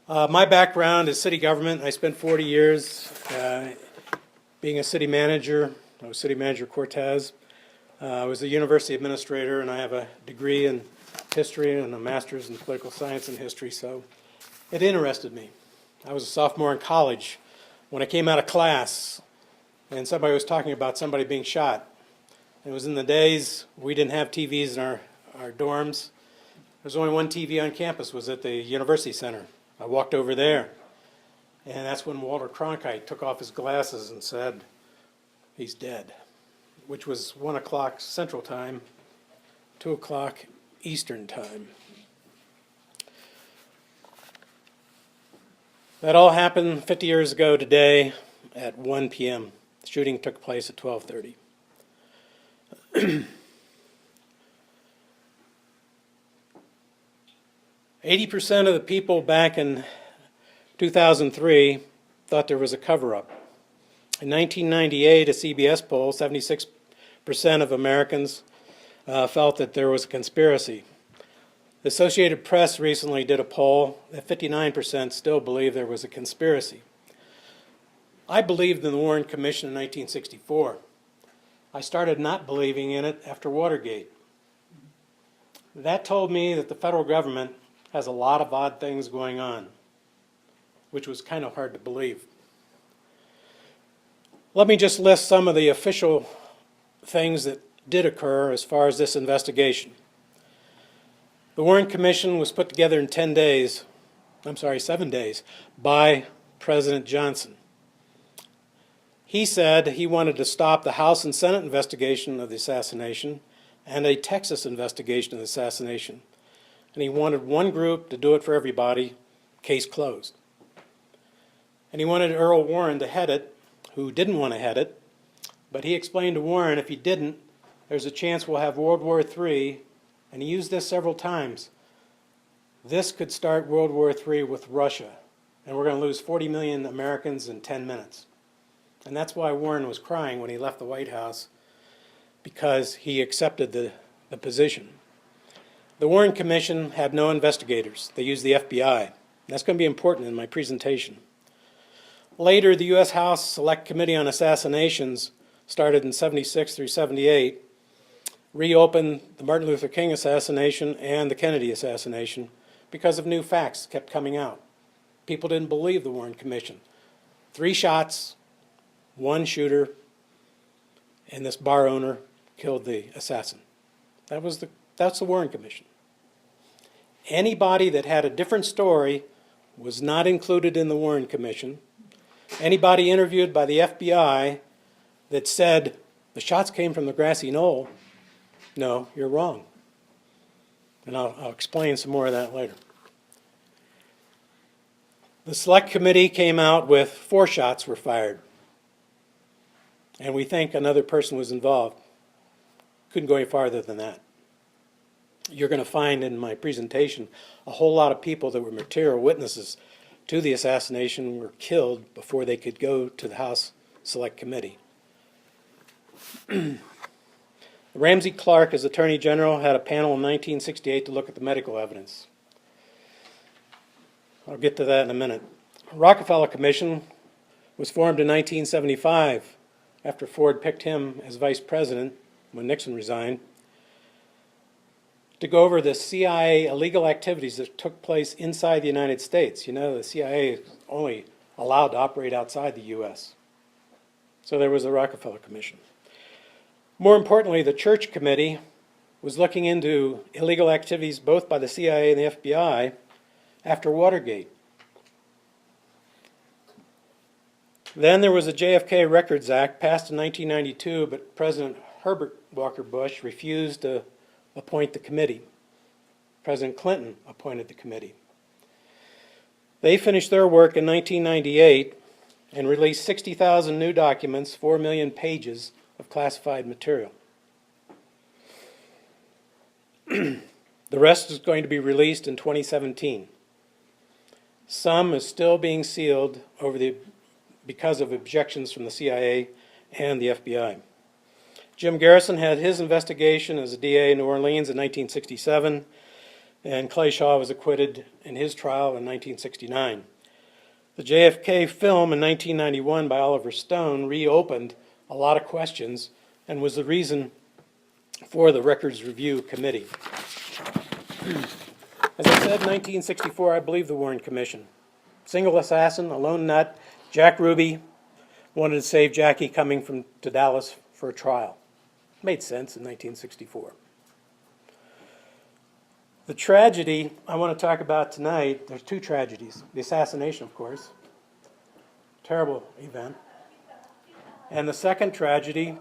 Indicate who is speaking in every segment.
Speaker 1: My background is city government. I spent 40 years being a city manager. I was city manager at Cortez. I was a university administrator, and I have a degree in history and a master's in political science and history, so it interested me. I was a sophomore in college when I came out of class, and somebody was talking about somebody being shot. It was in the days we didn't have TVs in our dorms. There was only one TV on campus, was at the university center. I walked over there, and that's when Walter Cronkite took off his glasses and said, "He's dead," which was 1 o'clock Central Time, 2 o'clock Eastern Time. That all happened 50 years ago today at 1 p.m. The shooting took place at 12:30. 80% of the people back in 2003 thought there was a cover-up. In 1998, a CBS poll, 76% of Americans felt that there was a conspiracy. The Associated Press recently did a poll that 59% still believe there was a conspiracy. I believed in the Warren Commission in 1964. I started not believing in it after Watergate. That told me that the federal government has a lot of odd things going on, which was kind of hard to believe. Let me just list some of the official things that did occur as far as this investigation. The Warren Commission was put together in 7 days, by President Johnson. He said he wanted to stop the House and Senate investigation of the assassination and a Texas investigation of the assassination. And he wanted one group to do it for everybody, case closed. And he wanted Earl Warren to head it, who didn't want to head it, but he explained to Warren if he didn't, there's a chance we'll have World War III, and he used this several times. This could start World War III with Russia, and we're going to lose 40 million Americans in 10 minutes. And that's why Warren was crying when he left the White House, because he accepted the position. The Warren Commission had no investigators. They used the FBI. That's going to be important in my presentation. Later, the U.S. House Select Committee on Assassinations, started in 76 through 78, reopened the Martin Luther King assassination and the Kennedy assassination because of new facts that kept coming out. People didn't believe the Warren Commission. 3 shots, 1 shooter, and this bar owner killed the assassin. That's the Warren Commission. Anybody that had a different story was not included in the Warren Commission. Anybody interviewed by the FBI that said the shots came from the grassy knoll, no, you're wrong. And I'll explain some more of that later. The Select Committee came out with 4 shots were fired. And we think another person was involved. Couldn't go any farther than that. You're going to find in my presentation a whole lot of people that were material witnesses to the assassination were killed before they could go to the House Select Committee. Ramsey Clark, as Attorney General, had a panel in 1968 to look at the medical evidence. I'll get to that in a minute. Rockefeller Commission was formed in 1975 after Ford picked him as vice president when Nixon resigned, to go over the CIA illegal activities that took place inside the United States. You know, the CIA is only allowed to operate outside the U.S. So there was the Rockefeller Commission. More importantly, the Church Committee was looking into illegal activities both by the CIA and the FBI after Watergate. Then there was the JFK Records Act passed in 1992, but President Herbert Walker Bush refused to appoint the committee. President Clinton appointed the committee. They finished their work in 1998 and released 60,000 new documents, 4 million pages of classified material. The rest is going to be released in 2017. Some is still being sealed because of objections from the CIA and the FBI. Jim Garrison had his investigation as a DA in New Orleans in 1967. and Clay Shaw was acquitted in his trial in 1969. The JFK film in 1991 by Oliver Stone reopened a lot of questions and was the reason for the Records Review Committee. As I said, in 1964, I believe the Warren Commission. Single assassin, a lone nut, Jack Ruby wanted to save Jackie coming to Dallas for a trial. Made sense in 1964. The tragedy I want to talk about tonight, there's two tragedies. The assassination, of course, terrible event. And the second tragedy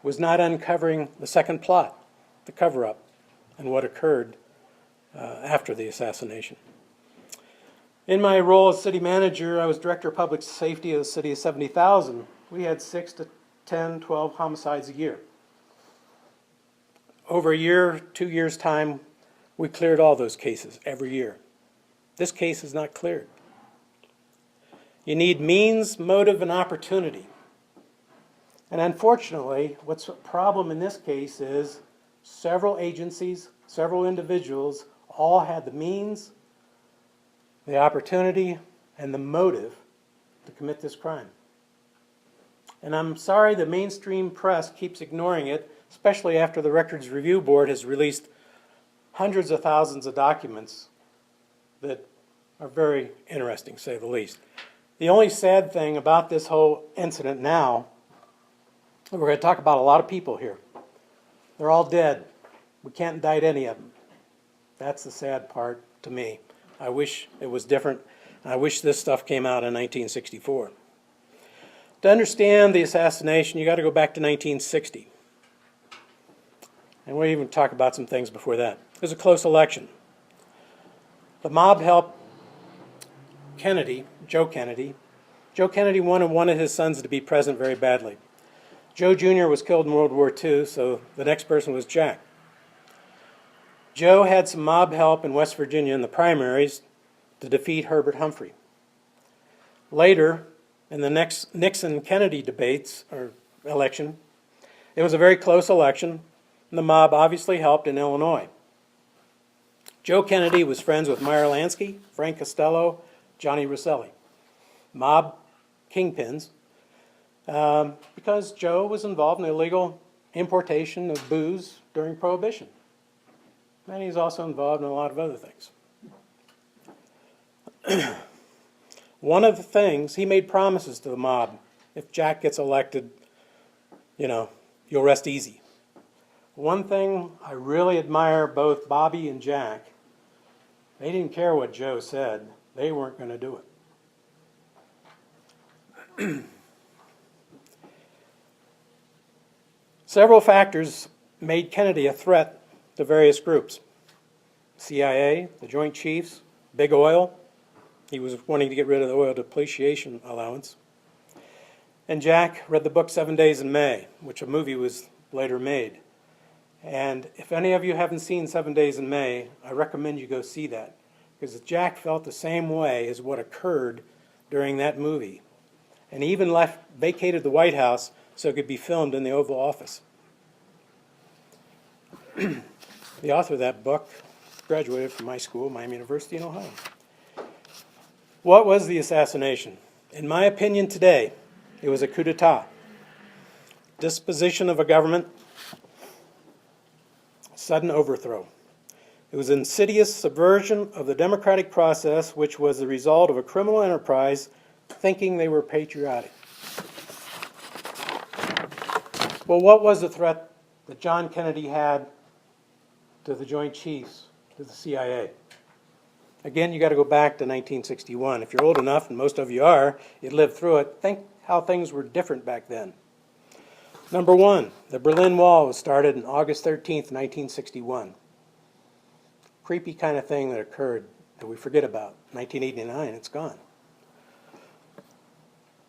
Speaker 1: was not uncovering the second plot, the cover-up, and what occurred after the assassination. In my role as city manager, I was director of public safety of the city of 70,000. We had 6 to 10, 12 homicides a year. Over a year, 2 years' time, we cleared all those cases every year. This case is not cleared. You need means, motive, and opportunity. And unfortunately, what's a problem in this case is several agencies, several individuals all had the means, the opportunity, and the motive to commit this crime. And I'm sorry the mainstream press keeps ignoring it, especially after the Records Review Board has released hundreds of thousands of documents that are very interesting, to say the least. The only sad thing about this whole incident now, we're going to talk about a lot of people here. They're all dead. We can't indict any of them. That's the sad part to me. I wish it was different. I wish this stuff came out in 1964. To understand the assassination, you got to go back to 1960. And we'll even talk about some things before that. It was a close election. The mob helped Kennedy, Joe Kennedy. Joe Kennedy wanted his sons to be president very badly. Joe Jr. was killed in World War II, so the next person was Jack. Joe had some mob help in West Virginia in the primaries to defeat Herbert Humphrey. Later, in the next Nixon-Kennedy debates, or election, it was a very close election, and the mob obviously helped in Illinois. Joe Kennedy was friends with Meyer Lansky, Frank Costello, Johnny Rosselli, mob kingpins, because Joe was involved in illegal importation of booze during Prohibition. And he's also involved in a lot of other things. One of the things, he made promises to the mob. If Jack gets elected, you'll rest easy. One thing I really admire both Bobby and Jack, they didn't care what Joe said. They weren't going to do it. Several factors made Kennedy a threat to various groups. CIA, the Joint Chiefs, Big Oil. He was wanting to get rid of the oil depreciation allowance. And Jack read the book 7 Days in May, which a movie was later made. And if any of you haven't seen 7 Days in May, I recommend you go see that. Because Jack felt the same way as what occurred during that movie. And he even vacated the White House so it could be filmed in the Oval Office. The author of that book graduated from my school, Miami University in Ohio. What was the assassination? In my opinion today, it was a coup d'etat. Disposition of a government, sudden overthrow. It was an insidious subversion of the democratic process, which was the result of a criminal enterprise thinking they were patriotic. Well, what was the threat that John Kennedy had to the Joint Chiefs, to the CIA? Again, you got to go back to 1961. If you're old enough, and most of you are, you lived through it, think how things were different back then. Number one, the Berlin Wall was started on August 13th, 1961. Creepy kind of thing that occurred that we forget about. 1989, it's gone.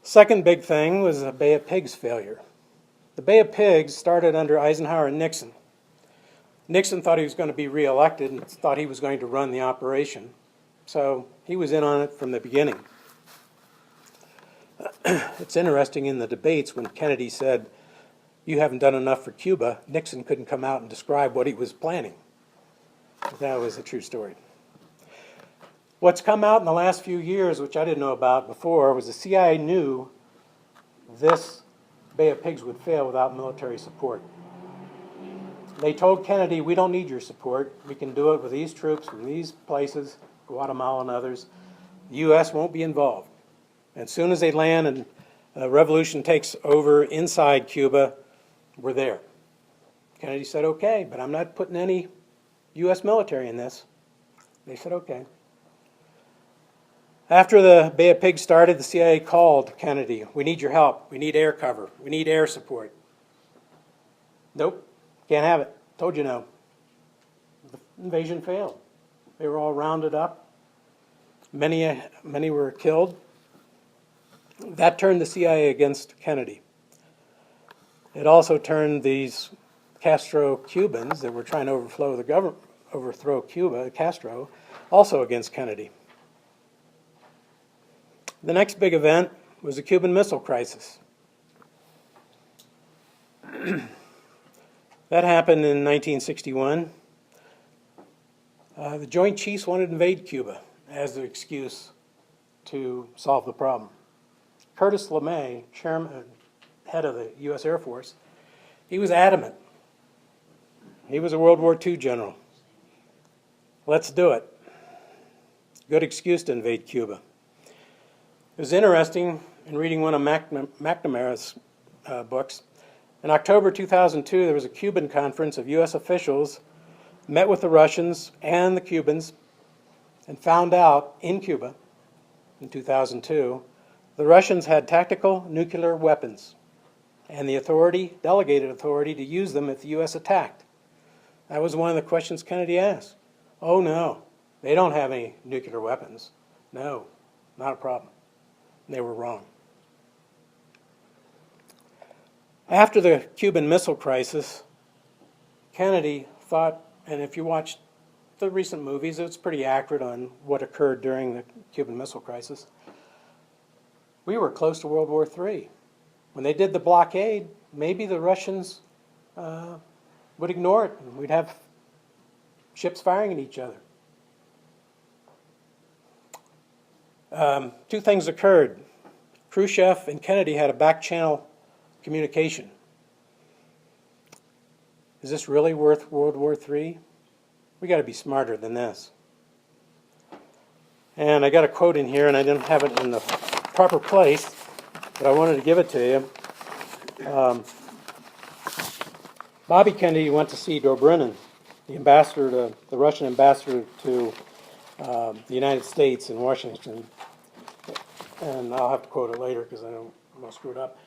Speaker 1: Second big thing was the Bay of Pigs failure. The Bay of Pigs started under Eisenhower and Nixon. Nixon thought he was going to be reelected and thought he was going to run the operation. So he was in on it from the beginning. It's interesting in the debates when Kennedy said, "You haven't done enough for Cuba," Nixon couldn't come out and describe what he was planning. That was a true story. What's come out in the last few years, which I didn't know about before, was the CIA knew this Bay of Pigs would fail without military support. They told Kennedy, we don't need your support. We can do it with these troops from these places, Guatemala and others. The U.S. won't be involved. As soon as they land and a revolution takes over inside Cuba, we're there. Kennedy said, okay, but I'm not putting any U.S. military in this. They said, okay. After the Bay of Pigs started, the CIA called Kennedy. We need your help. We need air cover. We need air support. Nope, can't have it. Told you no. The invasion failed. They were all rounded up. Many were killed. That turned the CIA against Kennedy. It also turned these Castro Cubans that were trying to overthrow Cuba, Castro, also against Kennedy. The next big event was the Cuban Missile Crisis. That happened in 1961. The Joint Chiefs wanted to invade Cuba as the excuse to solve the problem. Curtis LeMay, head of the U.S. Air Force, he was adamant. He was a World War II general. Let's do it. Good excuse to invade Cuba. It was interesting in reading one of McNamara's books. In October 2002, there was a Cuban conference of U.S. officials, met with the Russians and the Cubans, and found out in Cuba in 2002, the Russians had tactical nuclear weapons and the delegated authority to use them if the U.S. attacked. That was one of the questions Kennedy asked. Oh no, they don't have any nuclear weapons. No, not a problem. They were wrong. After the Cuban Missile Crisis, Kennedy thought, and if you watch the recent movies, it's pretty accurate on what occurred during the Cuban Missile Crisis. We were close to World War III. When they did the blockade, maybe the Russians would ignore it, and we'd have ships firing at each other. Two things occurred. Khrushchev and Kennedy had a back-channel communication. Is this really worth World War III? We got to be smarter than this. And I got a quote in here, and I didn't have it in the proper place, but I wanted to give it to you. Bobby Kennedy went to see Dobrynin, the Russian ambassador to the United States in Washington. And I'll have to quote it later because I don't want to screw it up.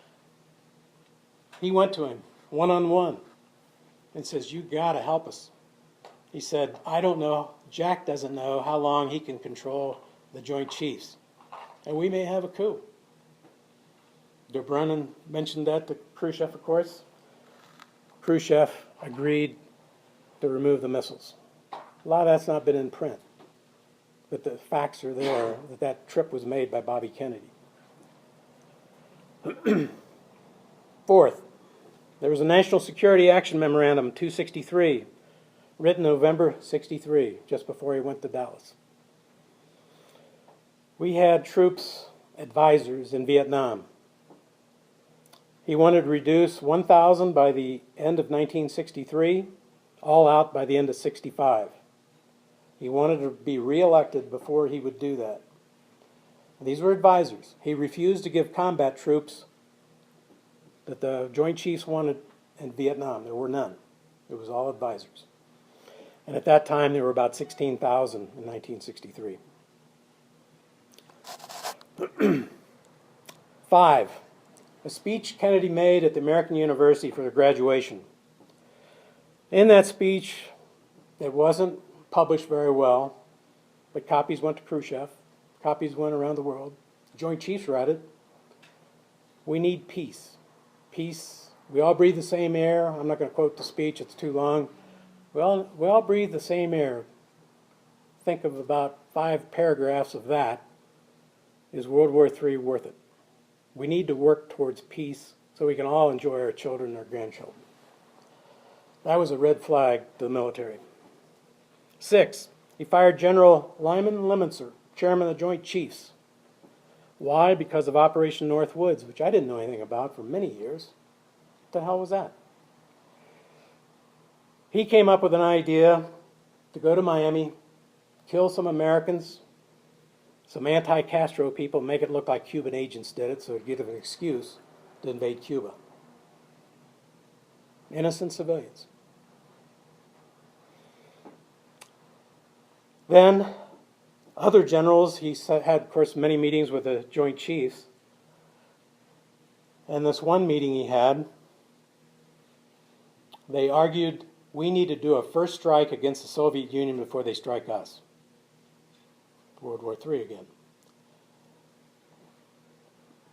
Speaker 1: He went to him one-on-one and says, you got to help us. He said, I don't know, Jack doesn't know how long he can control the Joint Chiefs. And we may have a coup. Dobrynin mentioned that to Khrushchev, of course. Khrushchev agreed to remove the missiles. A lot of that's not been in print, but the facts are there that that trip was made by Bobby Kennedy. Fourth, there was a National Security Action Memorandum 263, written November 63, just before he went to Dallas. We had troops advisors in Vietnam. He wanted to reduce 1,000 by the end of 1963, all out by the end of 65. He wanted to be reelected before he would do that. These were advisors. He refused to give combat troops that the Joint Chiefs wanted in Vietnam. There were none. It was all advisors. And at that time, there were about 16,000 in 1963. 5. A speech Kennedy made at the American University for their graduation. In that speech, it wasn't published very well, but copies went to Khrushchev. Copies went around the world. Joint Chiefs read it. We need peace. Peace. We all breathe the same air. I'm not going to quote the speech. It's too long. We all breathe the same air. Think of about 5 paragraphs of that. Is World War III worth it? We need to work towards peace so we can all enjoy our children and our grandchildren. That was a red flag to the military. 6, he fired General Lyman Lemonster, chairman of the Joint Chiefs. Why? Because of Operation North Woods, which I didn't know anything about for many years. What the hell was that? He came up with an idea to go to Miami, kill some Americans, some anti-Castro people, make it look like Cuban agents did it, so it'd give them an excuse to invade Cuba. Innocent civilians. Then, other generals, he had, of course, many meetings with the Joint Chiefs. And this one meeting he had, they argued we need to do a first strike against the Soviet Union before they strike us. World War III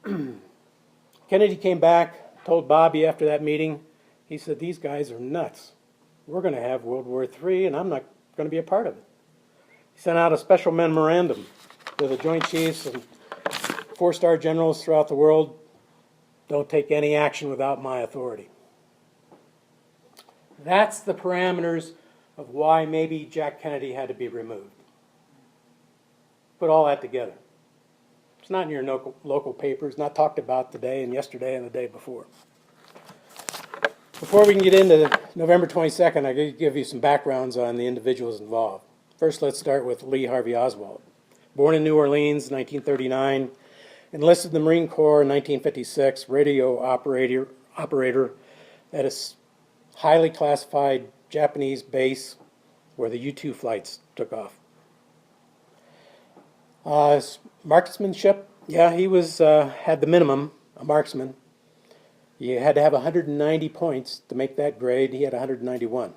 Speaker 1: again. Kennedy came back, told Bobby after that meeting, he said, these guys are nuts. We're going to have World War III, and I'm not going to be a part of it. He sent out a special memorandum to the Joint Chiefs and 4-star generals throughout the world. Don't take any action without my authority. That's the parameters of why maybe Jack Kennedy had to be removed. Put all that together. It's not in your local papers, not talked about today and yesterday and the day before. Before we can get into November 22nd, I'm going to give you some backgrounds on the individuals involved. First, let's start with Lee Harvey Oswald. Born in New Orleans, 1939, enlisted in the Marine Corps in 1956, radio operator at a highly classified Japanese base where the U-2 flights took off. Marksmanship, yeah, he was had the minimum, a marksman. You had to have 190 points to make that grade. He had 191.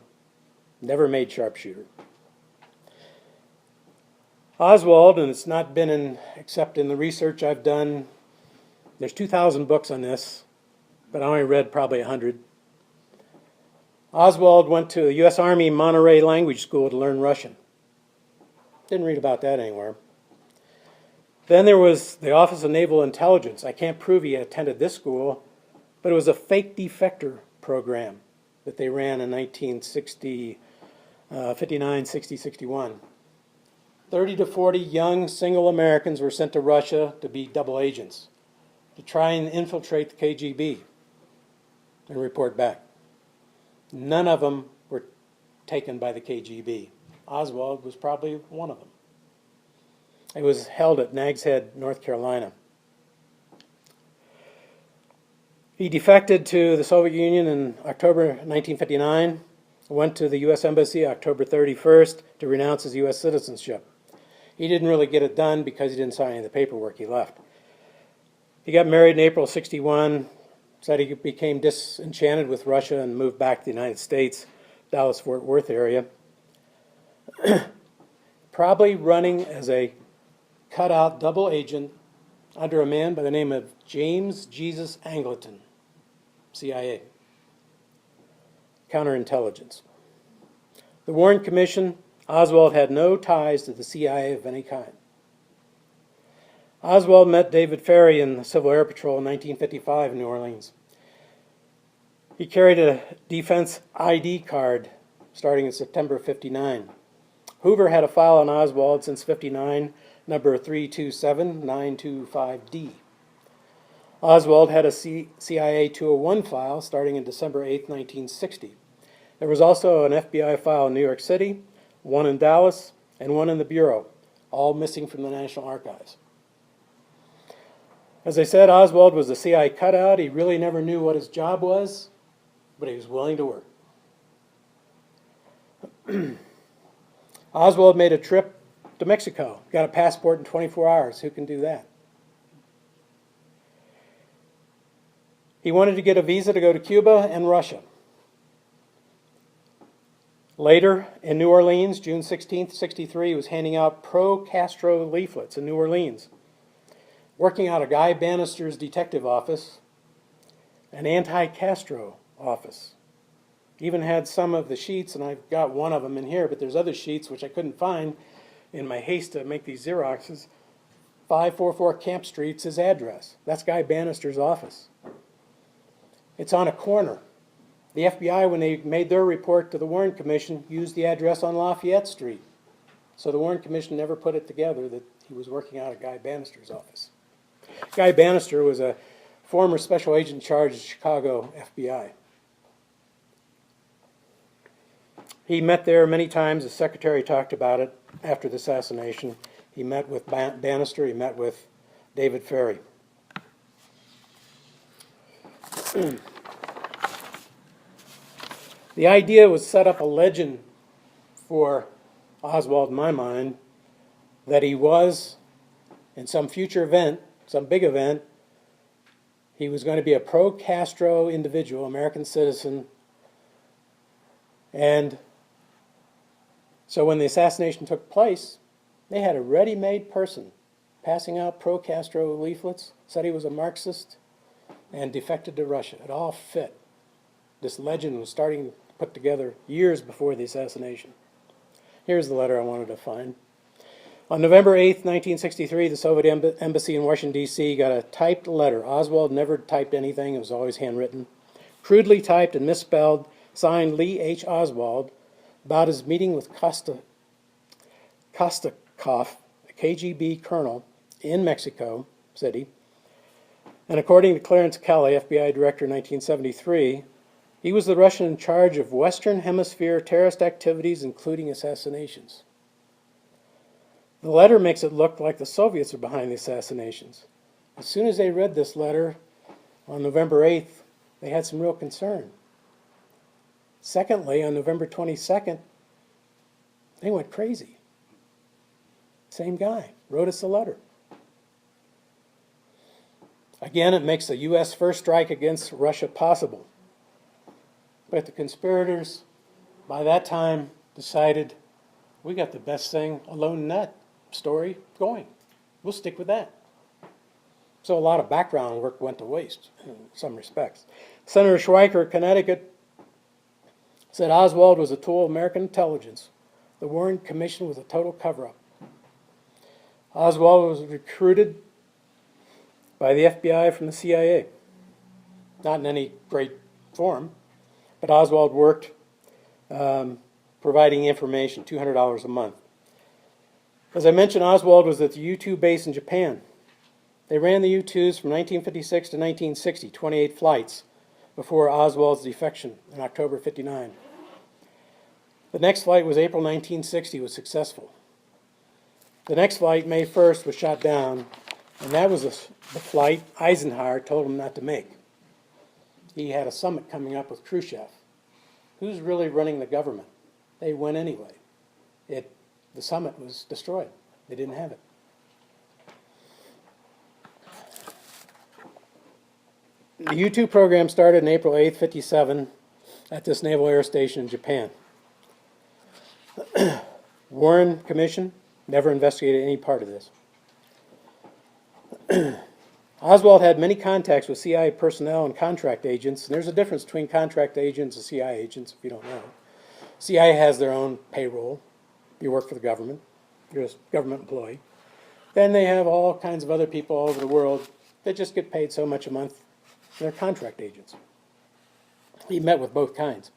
Speaker 1: Never made sharpshooter. Oswald, and it's not been in, except in the research I've done, there's 2,000 books on this, but I only read probably 100. Oswald went to the U.S. Army Monterey Language School to learn Russian. Didn't read about that anywhere. Then there was the Office of Naval Intelligence. I can't prove he attended this school, but it was a fake defector program that they ran in 1960, 59, 60, 61. 30 to 40 young single Americans were sent to Russia to be double agents, to try and infiltrate the KGB and report back. None of them were taken by the KGB. Oswald was probably one of them. It was held at Nags Head, North Carolina. He defected to the Soviet Union in October 1959, went to the U.S. Embassy October 31st to renounce his U.S. citizenship. He didn't really get it done because he didn't sign any of the paperwork. He left. He got married in April of 61, said he became disenchanted with Russia and moved back to the United States, Dallas-Fort Worth area. Probably running as a cut-out double agent under a man by the name of James Jesus Angleton, CIA. Counterintelligence. The Warren Commission, Oswald had no ties to the CIA of any kind. Oswald met David Ferry in the Civil Air Patrol in 1955 in New Orleans. He carried a defense ID card starting in September of 59. Hoover had a file on Oswald since 59, number 327925D. Oswald had a CIA 201 file starting in December 8, 1960. There was also an FBI file in New York City, one in Dallas, and one in the Bureau, all missing from the National Archives. As I said, Oswald was a CIA cutout. He really never knew what his job was, but he was willing to work. Oswald made a trip to Mexico, got a passport in 24 hours. Who can do that? He wanted to get a visa to go to Cuba and Russia. Later, in New Orleans, June 16th, 63, he was handing out pro-Castro leaflets in New Orleans, working out of Guy Bannister's detective office, an anti-Castro office. Even had some of the sheets, and I've got one of them in here, but there's other sheets which I couldn't find in my haste to make these Xeroxes. 544 Camp Street's his address. That's Guy Bannister's office. It's on a corner The FBI, when they made their report to the Warren Commission, used the address on Lafayette Street. So the Warren Commission never put it together that he was working out of Guy Bannister's office. Guy Bannister was a former special agent in charge of the Chicago FBI. He met there many times. The secretary talked about it after the assassination. He met with Bannister. He met with David Ferry. The idea was set up a legend for Oswald, in my mind, that he was, in some future event, some big event, he was going to be a pro-Castro individual, American citizen, and so when the assassination took place, they had a ready-made person passing out pro-Castro leaflets, said he was a Marxist, and defected to Russia. It all fit. This legend was starting to put together years before the assassination. Here's the letter I wanted to find. On November 8th, 1963, the Soviet embassy in Washington, D.C. got a typed letter. Oswald never typed anything. It was always handwritten. Crudely typed and misspelled, signed Lee H. Oswald, about his meeting with Kostakov, a KGB colonel in Mexico City. And according to Clarence Kelly, FBI director in 1973, he was the Russian in charge of Western Hemisphere terrorist activities, including assassinations. The letter makes it look like the Soviets are behind the assassinations. As soon as they read this letter on November 8th, they had some real concern. Secondly, on November 22nd, they went crazy. Same guy wrote us a letter. Again, it makes the U.S. first strike against Russia possible. But the conspirators, by that time, decided, we got the best thing, a lone nut story going. We'll stick with that. So a lot of background work went to waste in some respects. Senator Schweiker of Connecticut said Oswald was a tool of American intelligence. The Warren Commission was a total cover-up. Oswald was recruited by the FBI from the CIA. Not in any great form, but Oswald worked providing information, $200 a month. As I mentioned, Oswald was at the U-2 base in Japan. They ran the U-2s from 1956 to 1960, 28 flights, before Oswald's defection in October 59. The next flight was April 1960, was successful. The next flight, May 1st, was shot down, and that was the flight Eisenhower told him not to make. He had a summit coming up with Khrushchev. Who's really running the government? They went anyway. The summit was destroyed. They didn't have it. The U-2 program started on April 8th, 57, at this Naval Air Station in Japan. Warren Commission never investigated any part of this. Oswald had many contacts with CIA personnel and contract agents, and there's a difference between contract agents and CIA agents, if you don't know. CIA has their own payroll. You work for the government. You're a government employee. Then they have all kinds of other people all over the world that just get paid so much a month. They're contract agents. He met with both kinds.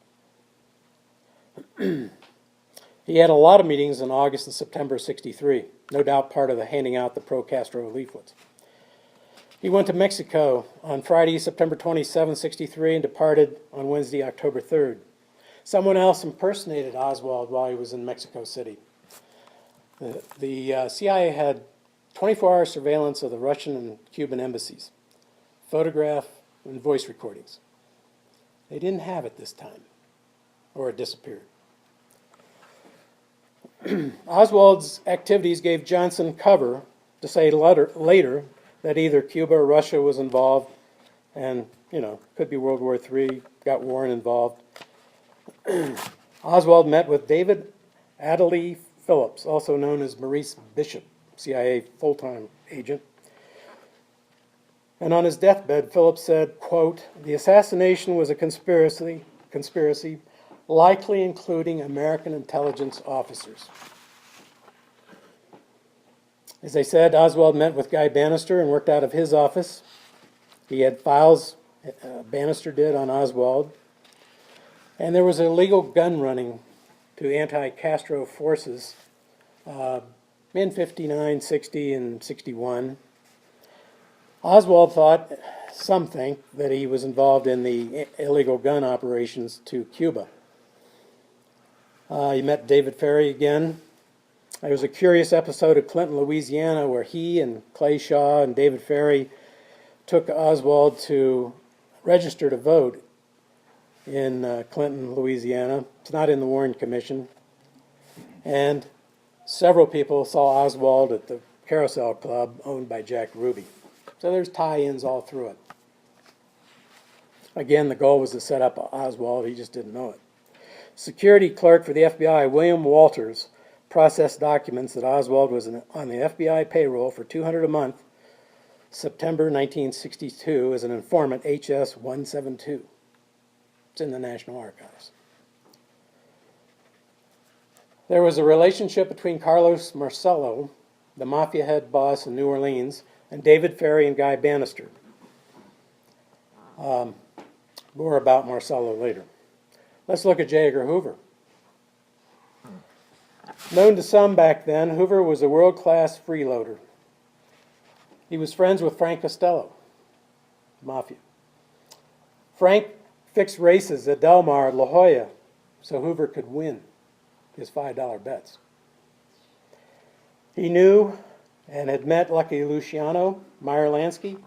Speaker 1: He had a lot of meetings in August and September of '63, no doubt part of the handing out the pro-Castro leaflets. He went to Mexico on Friday, September 27, '63, and departed on Wednesday, October 3rd. Someone else impersonated Oswald while he was in Mexico City. The CIA had 24-hour surveillance of the Russian and Cuban embassies, photograph and voice recordings. They didn't have it this time, or it disappeared. Oswald's activities gave Johnson cover to say later that either Cuba or Russia was involved, and, could be World War III, got Warren involved. Oswald met with David Adderley Phillips, also known as Maurice Bishop, CIA full-time agent. And on his deathbed, Phillips said, quote, "The assassination was a conspiracy likely including American intelligence officers." As I said, Oswald met with Guy Bannister and worked out of his office. He had files, Bannister did, on Oswald. And there was illegal gun running to anti-Castro forces in 59, 60, and 61. Oswald thought, some think, that he was involved in the illegal gun operations to Cuba. He met David Ferrie again. There was a curious episode of Clinton, Louisiana, where he and Clay Shaw and David Ferrie took Oswald to register to vote in Clinton, Louisiana. It's not in the Warren Commission. And several people saw Oswald at the Carousel Club owned by Jack Ruby. So there's tie-ins all through it. Again, the goal was to set up Oswald. He just didn't know it. Security clerk for the FBI, William Walters, processed documents that Oswald was on the FBI payroll for $200 a month, September 1962, as an informant, HS 172. It's in the National Archives. There was a relationship between Carlos Marcello, the mafia head boss in New Orleans, and David Ferrie and Guy Bannister. More about Marcello later. Let's look at J. Edgar Hoover. Known to some back then, Hoover was a world-class freeloader. He was friends with Frank Costello, mafia. Frank fixed races at Del Mar at La Jolla so Hoover could win his $5 bets. He knew and had met Lucky Luciano, Meyer Lansky.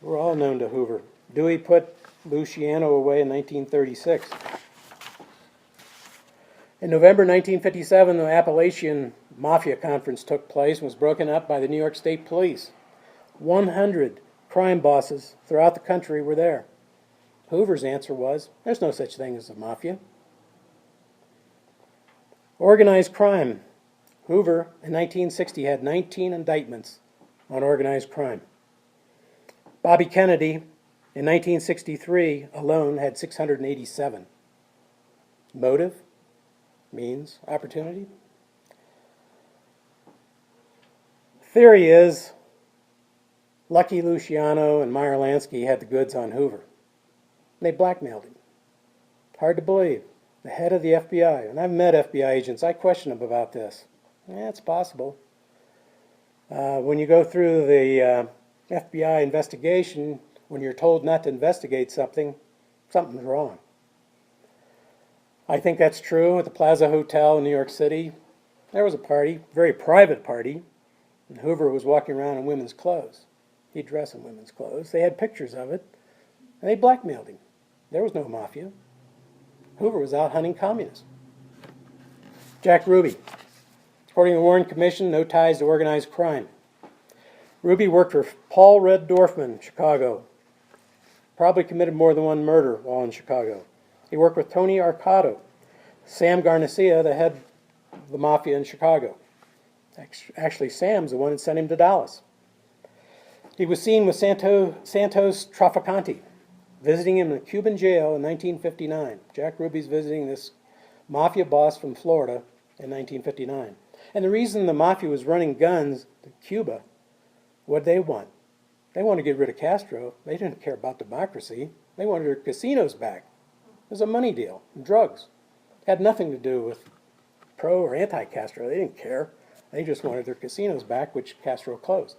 Speaker 1: We're all known to Hoover. Dewey put Luciano away in 1936. In November 1957, the Appalachian Mafia Conference took place and was broken up by the New York State Police. 100 crime bosses throughout the country were there. Hoover's answer was, there's no such thing as a mafia. Organized crime. Hoover, in 1960, had 19 indictments on organized crime. Bobby Kennedy, in 1963, alone had 687. Motive? Means? Opportunity? Theory is Lucky Luciano and Meyer Lansky had the goods on Hoover. They blackmailed him. Hard to believe. The head of the FBI, and I've met FBI agents, I question them about this. Yeah, it's possible. When you go through the FBI investigation, when you're told not to investigate something, something's wrong. I think that's true at the Plaza Hotel in New York City. There was a party, very private party, and Hoover was walking around in women's clothes. He'd dress in women's clothes. They had pictures of it, and they blackmailed him. There was no mafia. Hoover was out hunting communists. Jack Ruby. According to the Warren Commission, no ties to organized crime. Ruby worked for Paul Red Dorfman in Chicago. Probably committed more than one murder while in Chicago. He worked with Tony Arcado, Sam Garnacia, the head of the mafia in Chicago. Actually, Sam's the one that sent him to Dallas. He was seen with Santos Traficante, visiting him in a Cuban jail in 1959. Jack Ruby's visiting this mafia boss from Florida in 1959. And the reason the mafia was running guns to Cuba, what did they want? They wanted to get rid of Castro. They didn't care about democracy. They wanted their casinos back. It was a money deal, and drugs. It had nothing to do with pro or anti-Castro. They didn't care. They just wanted their casinos back, which Castro closed.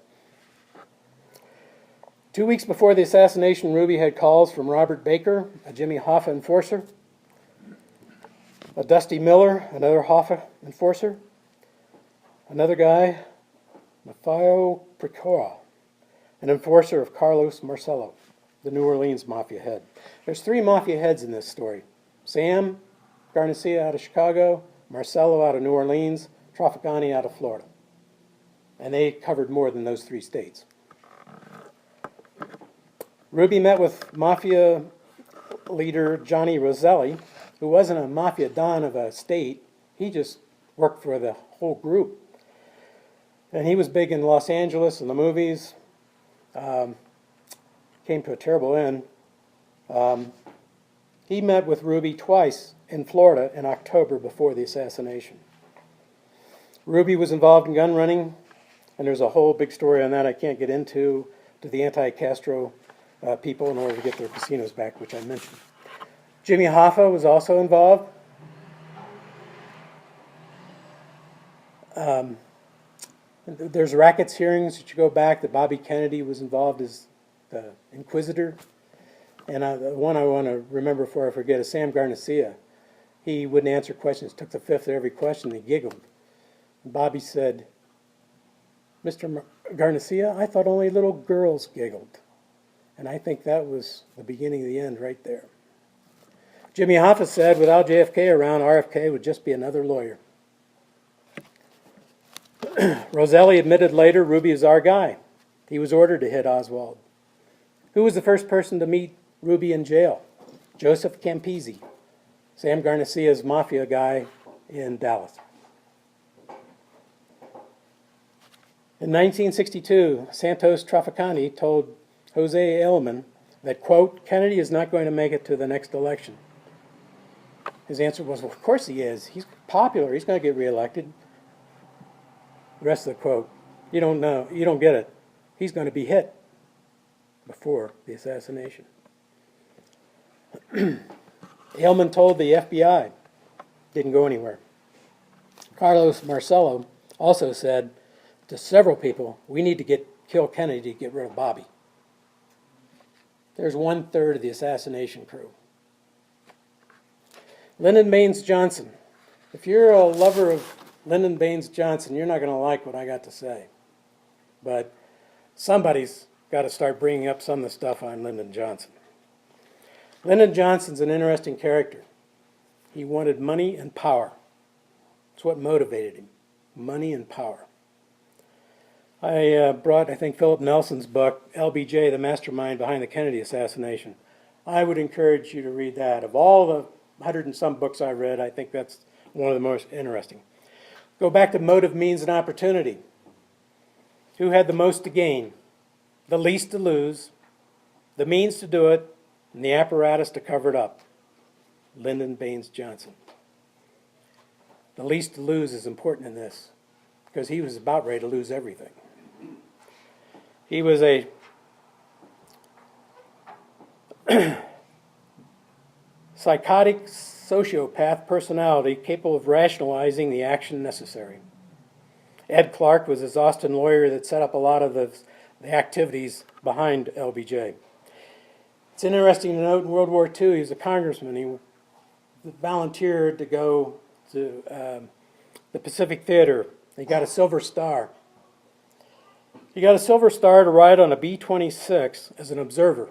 Speaker 1: 2 weeks before the assassination, Ruby had calls from Robert Baker, a Jimmy Hoffa enforcer, a Dusty Miller, another Hoffa enforcer, another guy, Maffeo Precora, an enforcer of Carlos Marcello, the New Orleans mafia head. There's 3 mafia heads in this story. Sam Garnacia out of Chicago, Marcello out of New Orleans, Traficante out of Florida. And they covered more than those 3 states. Ruby met with mafia leader Johnny Roselli, who wasn't a mafia don of a state. He just worked for the whole group. And he was big in Los Angeles and the movies. Came to a terrible end. He met with Ruby twice in Florida in October before the assassination. Ruby was involved in gun running, and there's a whole big story on that I can't get into, to the anti-Castro people in order to get their casinos back, which I mentioned. Jimmy Hoffa was also involved. There's Rackets hearings that you go back that Bobby Kennedy was involved as the inquisitor. And the one I want to remember before I forget is Sam Garnacia. He wouldn't answer questions, took the fifth of every question, and he giggled. And Bobby said, "Mr. Garnacia, I thought only little girls giggled." And I think that was the beginning of the end right there. Jimmy Hoffa said, without JFK around, RFK would just be another lawyer. Roselli admitted later, Ruby is our guy. He was ordered to hit Oswald. Who was the first person to meet Ruby in jail? Joseph Campisi, Sam Garnacia's mafia guy in Dallas. In 1962, Santos Trafficani told Jose Ailman that, quote, Kennedy is not going to make it to the next election. His answer was, well, of course he is. He's popular. He's going to get reelected. The rest of the quote, you don't know, you don't get it. He's going to be hit before the assassination. Ailman told the FBI, didn't go anywhere. Carlos Marcello also said to several people, we need to kill Kennedy to get rid of Bobby. There's 1/3 of the assassination crew. Lyndon Baines Johnson. If you're a lover of Lyndon Baines Johnson, you're not going to like what I got to say. But somebody's got to start bringing up some of the stuff on Lyndon Johnson. Lyndon Johnson's an interesting character. He wanted money and power. It's what motivated him, money and power. I brought, I think, Philip Nelson's book, LBJ, The Mastermind Behind the Kennedy Assassination. I would encourage you to read that. Of all the 100 and some books I read, I think that's one of the most interesting. Go back to motive, means, and opportunity. Who had the most to gain, the least to lose, the means to do it, and the apparatus to cover it up? Lyndon Baines Johnson. The least to lose is important in this, because he was about ready to lose everything. He was a psychotic sociopath personality capable of rationalizing the action necessary. Ed Clark was his Austin lawyer that set up a lot of the activities behind LBJ. It's interesting to note in World War II, he was a congressman. He volunteered to go to the Pacific Theater. He got a Silver Star. He got a Silver Star to ride on a B-26 as an observer.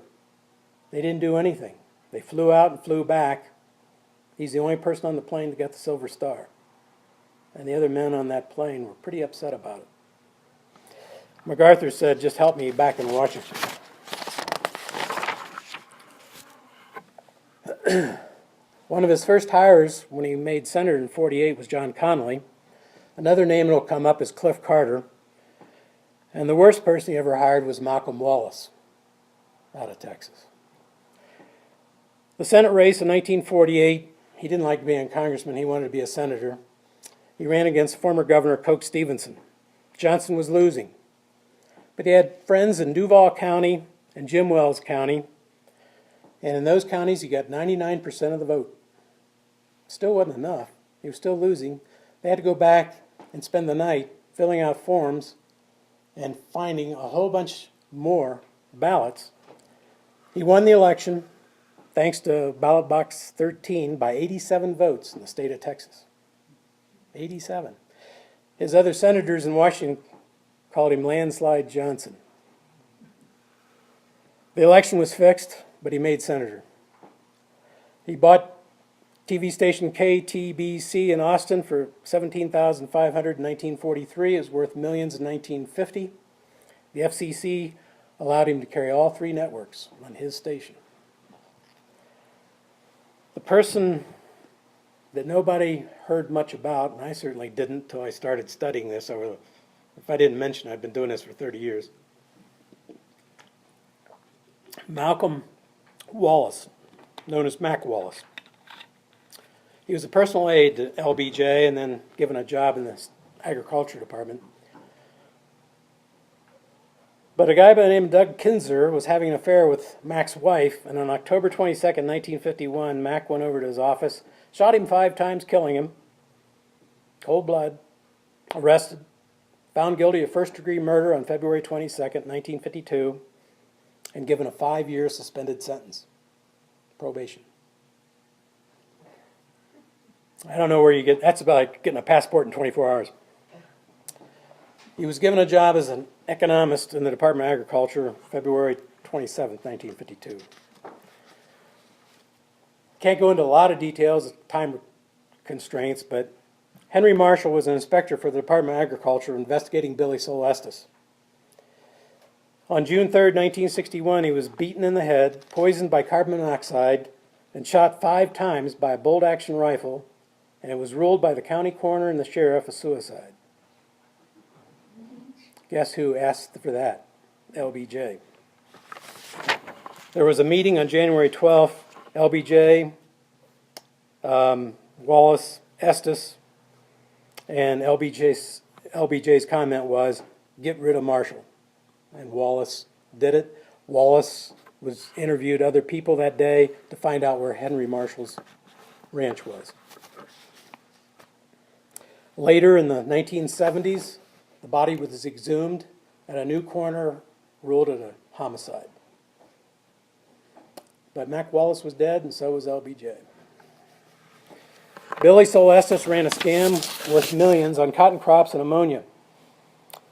Speaker 1: They didn't do anything. They flew out and flew back. He's the only person on the plane that got the Silver Star. And the other men on that plane were pretty upset about it. MacArthur said, just help me back in Washington. One of his first hires when he made senator in 1948 was John Connally. Another name that will come up is Cliff Carter. And the worst person he ever hired was Malcolm Wallace out of Texas. The Senate race in 1948, he didn't like being a congressman. He wanted to be a senator. He ran against former Governor Coke Stevenson. Johnson was losing. But he had friends in Duval County and Jim Wells County. And in those counties, he got 99% of the vote. Still wasn't enough. He was still losing. They had to go back and spend the night filling out forms and finding a whole bunch more ballots. He won the election, thanks to ballot box 13, by 87 votes in the state of Texas. 87. His other senators in Washington called him Landslide Johnson. The election was fixed, but he made senator. He bought TV station KTBC in Austin for $17,500 in 1943. It was worth millions in 1950. The FCC allowed him to carry all 3 networks on his station. The person that nobody heard much about, and I certainly didn't until I started studying this. If I didn't mention, I've been doing this for 30 years. Malcolm Wallace, known as Mac Wallace. He was a personal aide to LBJ and then given a job in the agriculture department. But a guy by the name of Doug Kinzer was having an affair with Mac's wife, and on October 22nd, 1951, Mac went over to his office, shot him 5 times, killing him, cold blood, arrested, found guilty of first-degree murder on February 22nd, 1952, and given a 5-year suspended sentence, probation. I don't know where you get, that's about like getting a passport in 24 hours. He was given a job as an economist in the Department of Agriculture February 27, 1952. Can't go into a lot of details, time constraints, but Henry Marshall was an inspector for the Department of Agriculture investigating Billy Sol Estes. On June 3, 1961, he was beaten in the head, poisoned by carbon monoxide, and shot 5 times by a bolt-action rifle, and it was ruled by the county coroner and the sheriff a suicide. Guess who asked for that? LBJ. There was a meeting on January 12th. LBJ, Wallace, Estes, and LBJ's comment was, get rid of Marshall. And Wallace did it. Wallace interviewed other people that day to find out where Henry Marshall's ranch was. Later in the 1970s, the body was exhumed, and a new coroner ruled it a homicide. But Mac Wallace was dead, and so was LBJ. Billy Sol Estes ran a scam worth millions on cotton crops and ammonia.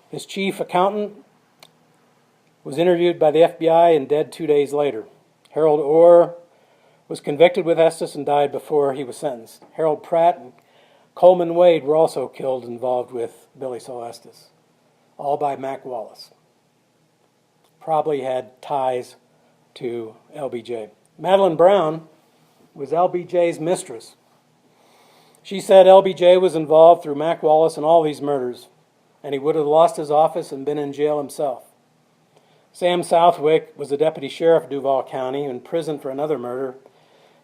Speaker 1: His chief accountant was interviewed by the FBI and dead 2 days later. Harold Orr was convicted with Estes and died before he was sentenced. Harold Pratt and Coleman Wade were also killed involved with Billy Sol Estes, all by Mac Wallace. Probably had ties to LBJ. Madeline Brown was LBJ's mistress. She said LBJ was involved through Mac Wallace in all these murders, and he would have lost his office and been in jail himself. Sam Southwick was the deputy sheriff of Duval County in prison for another murder,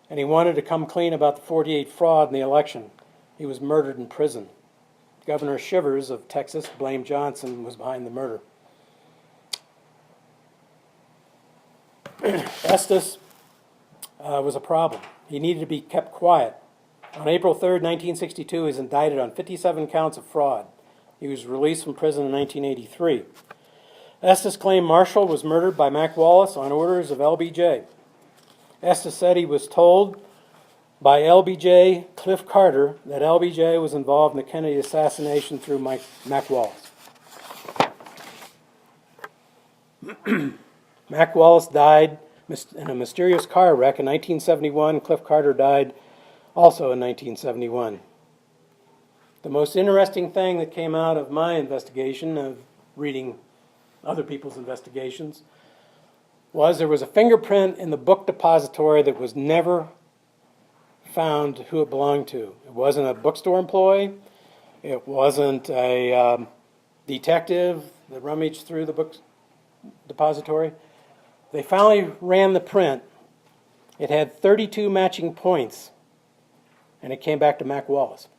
Speaker 1: and he wanted to come clean about the 48 fraud in the election. He was murdered in prison. Governor Shivers of Texas blamed Johnson was behind the murder. Estes was a problem. He needed to be kept quiet. On April 3rd, 1962, he was indicted on 57 counts of fraud. He was released from prison in 1983. Estes claimed Marshall was murdered by Mac Wallace on orders of LBJ. Estes said he was told by LBJ Cliff Carter that LBJ was involved in the Kennedy assassination through Mac Wallace. Mac Wallace died in a mysterious car wreck in 1971. Cliff Carter died also in 1971. The most interesting thing that came out of my investigation, of reading other people's investigations, was there was a fingerprint in the book depository that was never found who it belonged to. It wasn't a bookstore employee. It wasn't a detective that rummaged through the book depository. They finally ran the print. It had 32 matching points, and it came back to Mac Wallace.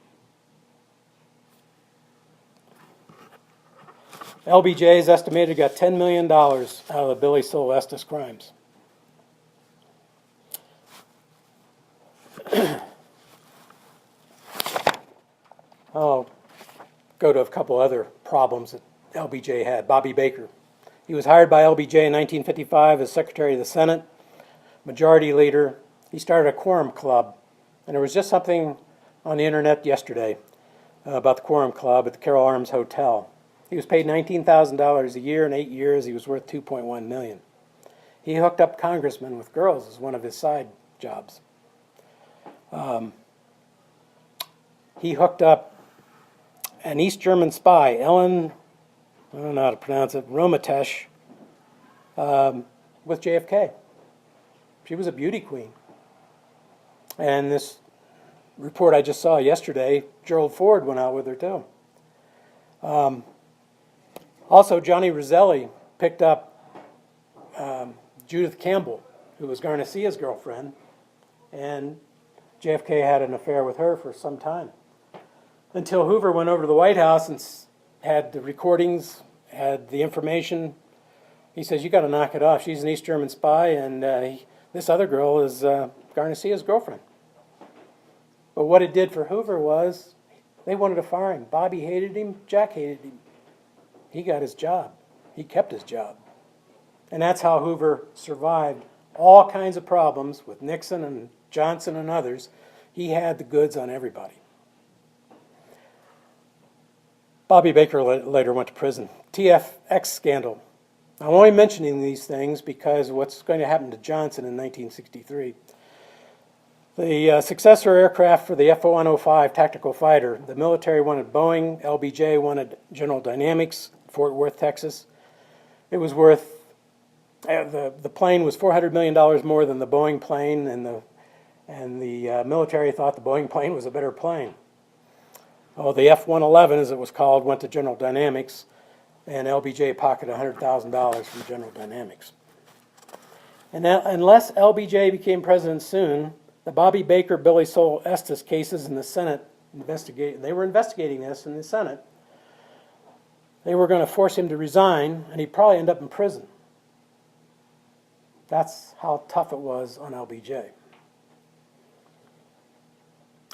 Speaker 1: LBJ is estimated got $10 million out of the Billy Sol Estes crimes. I'll go to a couple other problems that LBJ had. Bobby Baker. He was hired by LBJ in 1955 as Secretary of the Senate, Majority Leader. He started a quorum club, and there was just something on the internet yesterday about the quorum club at the Carroll Arms Hotel. He was paid $19,000 a year. In 8 years, he was worth $2.1 million. He hooked up congressmen with girls as one of his side jobs. He hooked up an East German spy, Ellen, I don't know how to pronounce it, Romatesh, with JFK. She was a beauty queen. And this report I just saw yesterday, Gerald Ford went out with her too. Also, Johnny Roselli picked up Judith Campbell, who was Garcia's girlfriend, and JFK had an affair with her for some time. Until Hoover went over to the White House and had the recordings, had the information He says, you got to knock it off. She's an East German spy, and this other girl is Garcia's girlfriend. But what it did for Hoover was they wanted to fire him. Bobby hated him. Jack hated him. He got his job. He kept his job. And that's how Hoover survived all kinds of problems with Nixon and Johnson and others. He had the goods on everybody. Bobby Baker later went to prison. TFX scandal. I'm only mentioning these things because what's going to happen to Johnson in 1963. The successor aircraft for the F-105 tactical fighter, the military wanted Boeing, LBJ wanted General Dynamics, Fort Worth, Texas. It was worth, the plane was $400 million more than the Boeing plane, and the military thought the Boeing plane was a better plane. Oh, the F-111, as it was called, went to General Dynamics, and LBJ pocketed $100,000 from General Dynamics. And now, unless LBJ became president soon, the Bobby Baker, Billy Sol Estes cases in the Senate, they were investigating this in the Senate. They were going to force him to resign, and he'd probably end up in prison. That's how tough it was on LBJ.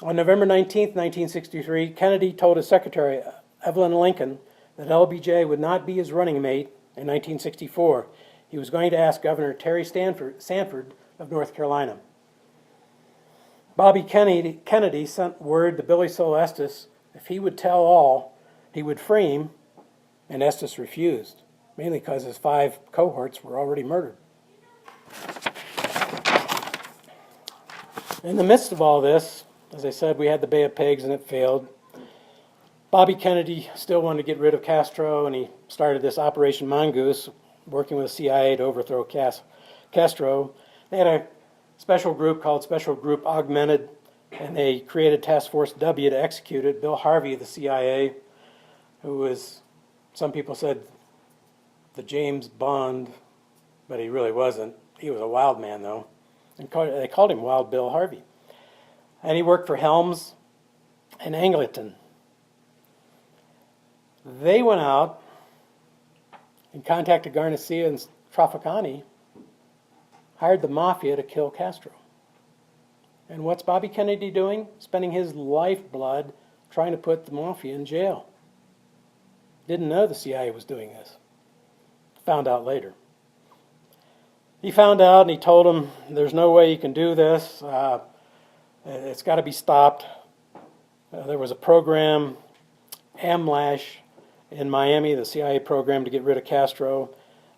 Speaker 1: On November 19, 1963, Kennedy told his secretary, Evelyn Lincoln, that LBJ would not be his running mate in 1964. He was going to ask Governor Terry Sanford of North Carolina. Bobby Kennedy sent word to Billy Sol Estes if he would tell all, he would free him, and Estes refused, mainly because his 5 cohorts were already murdered. In the midst of all this, as I said, we had the Bay of Pigs and it failed. Bobby Kennedy still wanted to get rid of Castro, and he started this Operation Mongoose, working with the CIA to overthrow Castro. They had a special group called Special Group Augmented, and they created Task Force W to execute it. Bill Harvey of the CIA, who was, some people said, the James Bond, but he really wasn't. He was a wild man, though. And they called him Wild Bill Harvey. And he worked for Helms and Angleton. They went out and contacted Garcia and Trafficani, hired the mafia to kill Castro. And what's Bobby Kennedy doing? Spending his lifeblood trying to put the mafia in jail. Didn't know the CIA was doing this. Found out later. He found out and he told them, there's no way you can do this. It's got to be stopped. There was a program, AMLASH, in Miami, the CIA program to get rid of Castro.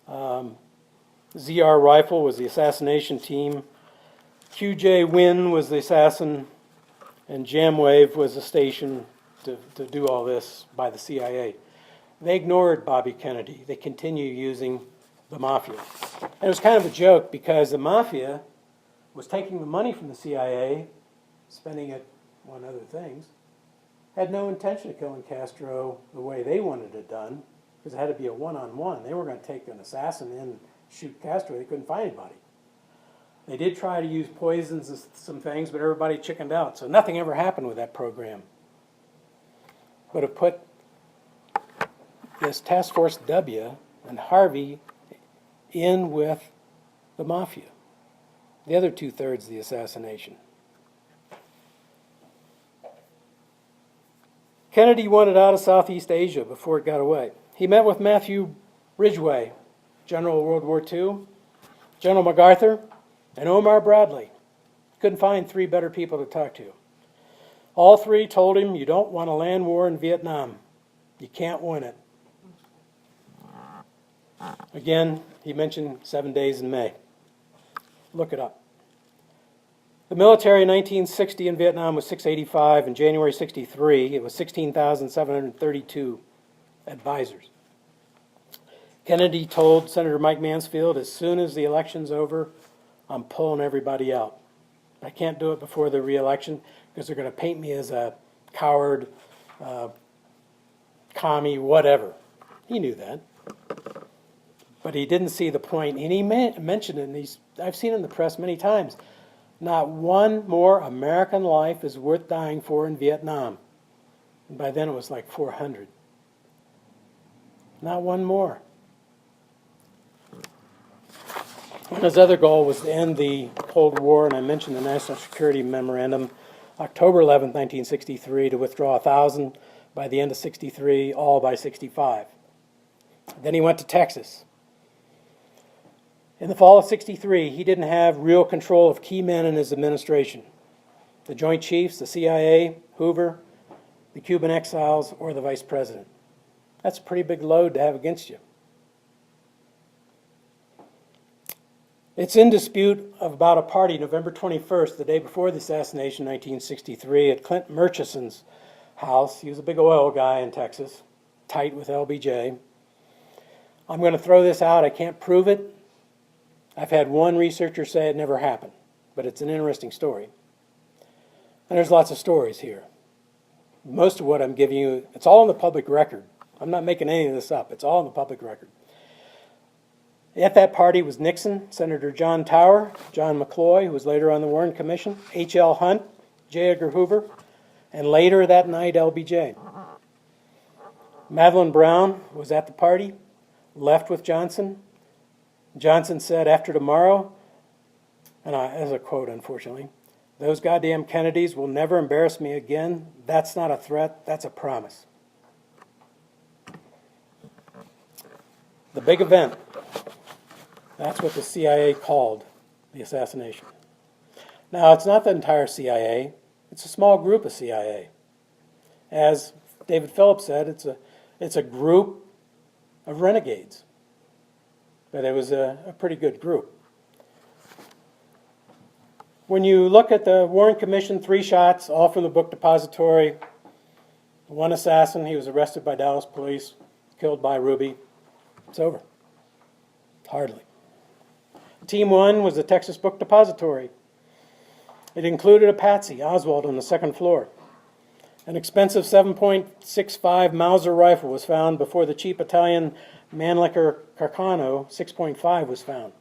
Speaker 1: ZR Rifle was the assassination team. QJ Win was the assassin, and Jamwave was the station to do all this by the CIA. They ignored Bobby Kennedy. They continued using the mafia. And it was kind of a joke because the mafia was taking the money from the CIA, spending it on other things, had no intention of killing Castro the way they wanted it done, because it had to be a one-on-one. They were going to take an assassin in and shoot Castro. They couldn't find anybody. They did try to use poisons and some things, but everybody chickened out. So nothing ever happened with that program. But it put this Task Force W and Harvey in with the mafia. The other 2/3 of the assassination. Kennedy wanted out of Southeast Asia before it got away. He met with Matthew Ridgway, General of World War II, General MacArthur, and Omar Bradley. Couldn't find 3 better people to talk to. All 3 told him, you don't want a land war in Vietnam. You can't win it. Again, he mentioned 7 days in May. Look it up. The military in 1960 in Vietnam was 685. In January 63, it was 16,732 advisors. Kennedy told Senator Mike Mansfield, as soon as the election's over, I'm pulling everybody out. I can't do it before the re-election because they're going to paint me as a coward, commie, whatever. He knew that. But he didn't see the point, and he mentioned it in these, I've seen it in the press many times. Not one more American life is worth dying for in Vietnam. And by then it was like 400. Not one more. And his other goal was to end the Cold War, and I mentioned the National Security Memorandum, October 11th, 1963, to withdraw 1,000 by the end of 63, all by 65. Then he went to Texas. In the fall of 63, he didn't have real control of key men in his administration. The Joint Chiefs, the CIA, Hoover, the Cuban exiles, or the Vice President. That's a pretty big load to have against you. It's in dispute about a party November 21st, the day before the assassination, 1963, at Clint Murchison's house. He was a big oil guy in Texas, tight with LBJ. I'm going to throw this out. I can't prove it. I've had one researcher say it never happened, but it's an interesting story. And there's lots of stories here. Most of what I'm giving you, it's all in the public record. I'm not making any of this up. It's all in the public record. At that party was Nixon, Senator John Tower, John McCloy, who was later on the Warren Commission, H.L. Hunt, J. Edgar Hoover, and later that night, LBJ. Madeline Brown was at the party, left with Johnson. Johnson said, after tomorrow, and as a quote, unfortunately, "Those goddamn Kennedys will never embarrass me again. That's not a threat, that's a promise." The big event, that's what the CIA called the assassination. Now, it's not the entire CIA. It's a small group of CIA. As David Phillips said, it's a group of renegades. But it was a pretty good group. When you look at the Warren Commission, 3 shots, all from the book depository. One assassin, he was arrested by Dallas police, killed by Ruby. It's over. Hardly. Team 1 was the Texas Book Depository. It included a patsy, Oswald, on the 2nd floor. An expensive 7.65 Mauser rifle was found before the cheap Italian Mannlicher Carcano 6.5 was found.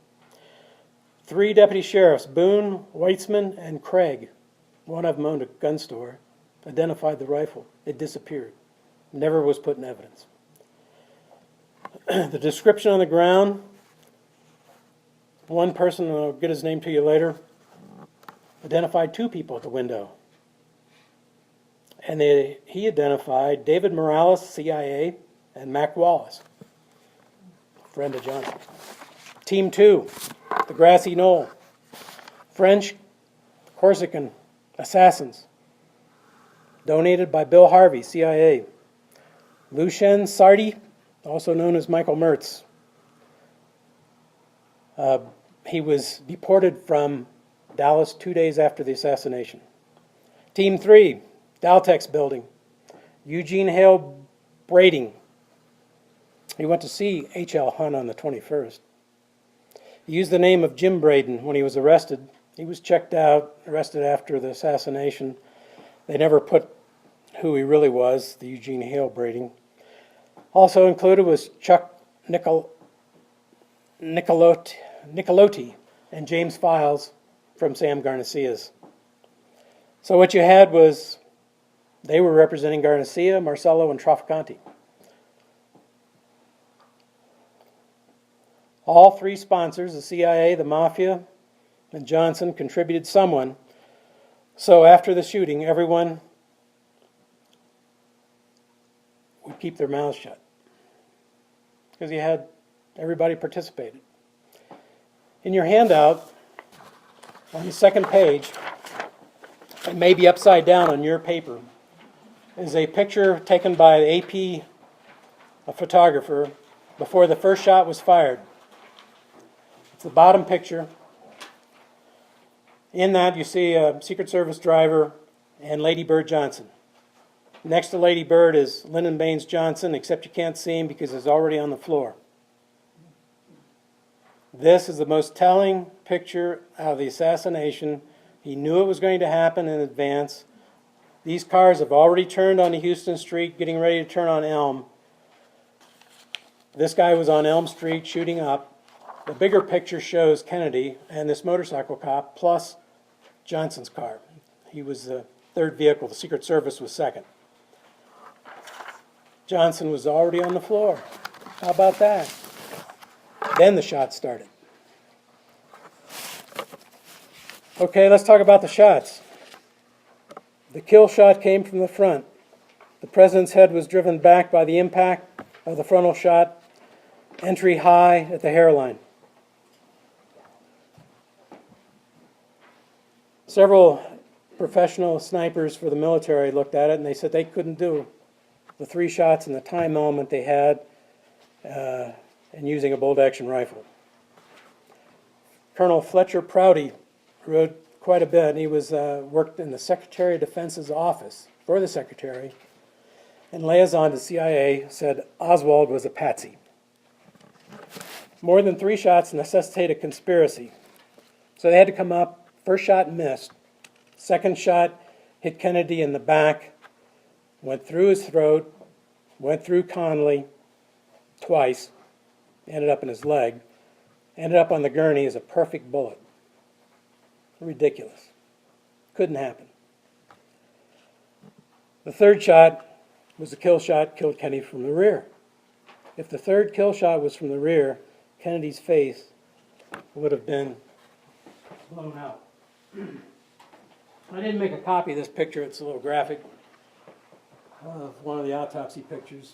Speaker 1: 3 deputy sheriffs, Boone, Weitzman, and Craig, one of them owned a gun store, identified the rifle. It disappeared. Never was put in evidence. The description on the ground, one person, I'll get his name to you later, identified 2 people at the window. And he identified David Morales, CIA, and Mac Wallace, friend of Johnson. Team 2, the Grassy Knoll, French, Corsican assassins, donated by Bill Harvey, CIA. Lucien Sardi, also known as Michael Mertz. He was deported from Dallas 2 days after the assassination. Team 3, Daltex building, Eugene Hale Brading. He went to see H.L. Hunt on the 21st. He used the name of Jim Braden when he was arrested. He was checked out, arrested after the assassination. They never put who he really was, the Eugene Hale Brading. Also included was Chuck Nicolotti and James Files from Sam Garnacia's. So what you had was, they were representing Garnacia, Marcello, and Traficante. All 3 sponsors, the CIA, the Mafia, and Johnson, contributed someone. So after the shooting, everyone would keep their mouths shut. Because everybody participated. In your handout, on the 2nd page, it may be upside down on your paper, is a picture taken by the AP, a photographer, before the first shot was fired. It's the bottom picture. In that, you see a Secret Service driver and Lady Bird Johnson. Next to Lady Bird is Lyndon Baines Johnson, except you can't see him because he's already on the floor. This is the most telling picture of the assassination. He knew it was going to happen in advance. These cars have already turned onto Houston Street, getting ready to turn on Elm. This guy was on Elm Street shooting up. The bigger picture shows Kennedy and this motorcycle cop, plus Johnson's car. He was the 3rd vehicle. The Secret Service was 2nd. Johnson was already on the floor. How about that? Then the shot started. Okay, let's talk about the shots. The kill shot came from the front. The president's head was driven back by the impact of the frontal shot, entry high at the hairline. Several professional snipers for the military looked at it and they said they couldn't do the 3 shots in the time element they had and using a bolt action rifle. Colonel Fletcher Prouty wrote quite a bit. He was worked in the Secretary of Defense's office for the Secretary, and liaison to CIA, said Oswald was a patsy. More than 3 shots necessitate a conspiracy. So they had to come up. First shot missed. Second shot hit Kennedy in the back, went through his throat, went through Connally twice, ended up in his leg, ended up on the gurney as a perfect bullet. Ridiculous. Couldn't happen. The third shot was the kill shot, killed Kennedy from the rear. If the third kill shot was from the rear, Kennedy's face would have been blown out. I didn't make a copy of this picture. It's a little graphic of one of the autopsy pictures.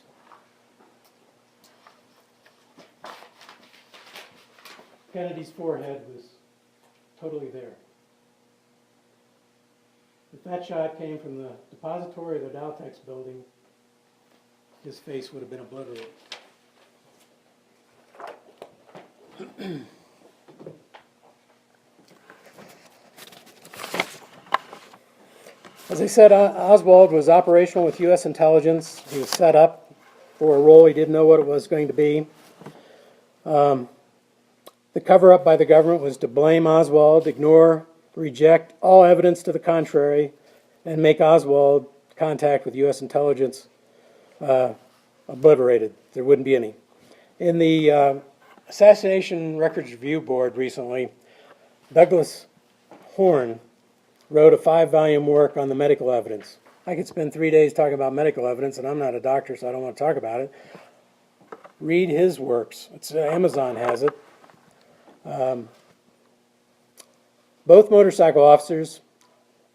Speaker 1: Kennedy's forehead was totally there. If that shot came from the depository of the Dowtex building, his face would have been obliterated. As I said, Oswald was operational with U.S. intelligence. He was set up for a role he didn't know what it was going to be. The cover-up by the government was to blame Oswald, ignore, reject all evidence to the contrary, and make Oswald contact with U.S. intelligence obliterated. There wouldn't be any. In the Assassination Records Review Board recently, Douglas Horne wrote a 5-volume work on the medical evidence. I could spend 3 days talking about medical evidence, and I'm not a doctor, so I don't want to talk about it. Read his works. Amazon has it. Both motorcycle officers,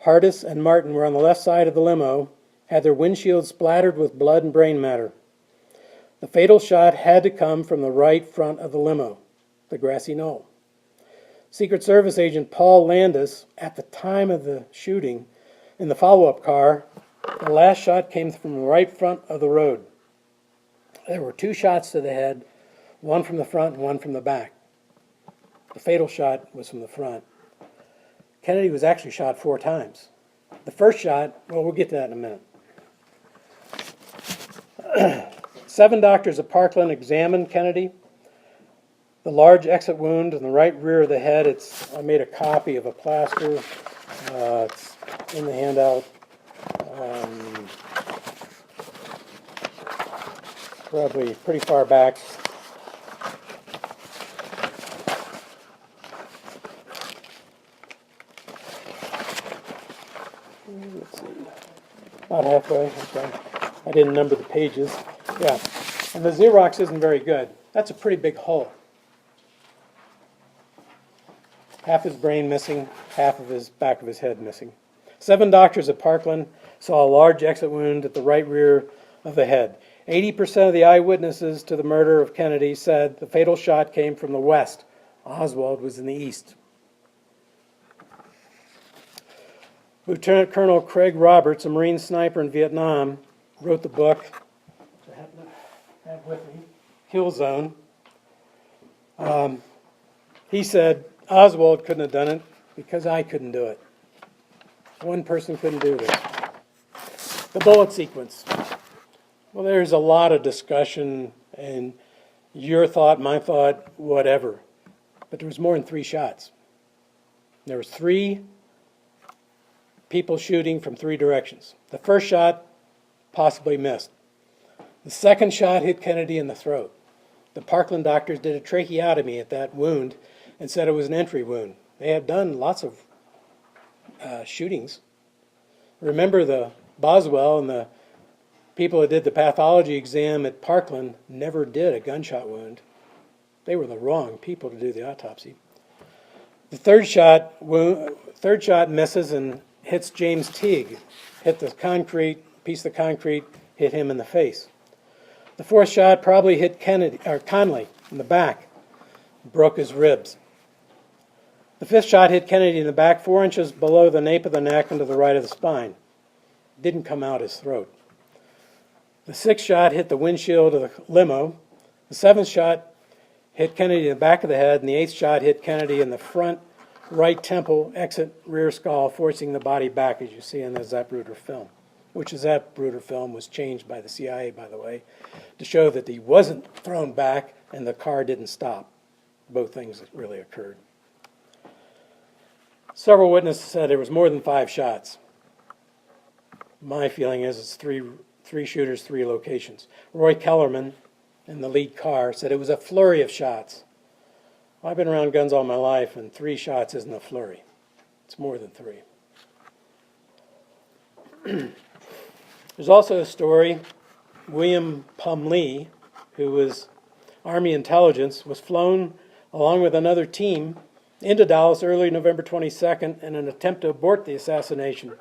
Speaker 1: Hardis and Martin, were on the left side of the limo, had their windshields splattered with blood and brain matter. The fatal shot had to come from the right front of the limo, the grassy knoll. Secret Service agent Paul Landis, at the time of the shooting, in the follow-up car, the last shot came from the right front of the road. There were 2 shots to the head, one from the front and one from the back. The fatal shot was from the front. Kennedy was actually shot 4 times. The first shot, well, we'll get to that in a minute. 7 doctors at Parkland examined Kennedy. The large exit wound in the right rear of the head, I made a copy of a plaster. It's in the handout. Probably pretty far back. Let's see. About halfway. Okay. I didn't number the pages. Yeah. And the Xerox isn't very good. That's a pretty big hole. Half his brain missing, half of his back of his head missing. 7 doctors at Parkland saw a large exit wound at the right rear of the head. 80% of the eyewitnesses to the murder of Kennedy said the fatal shot came from the west. Oswald was in the east. Lieutenant Colonel Craig Roberts, a Marine sniper in Vietnam, wrote the book, I have with me, Kill Zone. He said, Oswald couldn't have done it because I couldn't do it. One person couldn't do this. The bullet sequence. Well, there's a lot of discussion and your thought, my thought, whatever. But there was more than 3 shots. There was 3 people shooting from 3 directions. The first shot possibly missed. The second shot hit Kennedy in the throat. The Parkland doctors did a tracheotomy at that wound and said it was an entry wound. They have done lots of shootings. Remember the Boswell and the people that did the pathology exam at Parkland never did a gunshot wound. They were the wrong people to do the autopsy. The third shot misses and hits James Teague, hit the piece of concrete, hit him in the face. The fourth shot probably hit Conley in the back, broke his ribs. The fifth shot hit Kennedy in the back, 4 inches below the nape of the neck and to the right of the spine. Didn't come out his throat. The sixth shot hit the windshield of the limo. The seventh shot hit Kennedy in the back of the head, and the eighth shot hit Kennedy in the front right temple, exit rear skull, forcing the body back, as you see in the Zapruder film, which the Zapruder film was changed by the CIA, by the way, to show that he wasn't thrown back and the car didn't stop. Both things really occurred. Several witnesses said there was more than 5 shots. My feeling is it's three shooters, 3 locations. Roy Kellerman, in the lead car, said it was a flurry of shots. I've been around guns all my life, and 3 shots isn't a flurry. It's more than 3. There's also a story, William Pumlee, who was Army intelligence, was flown along with another team into Dallas early November 22nd in an attempt to abort the assassination.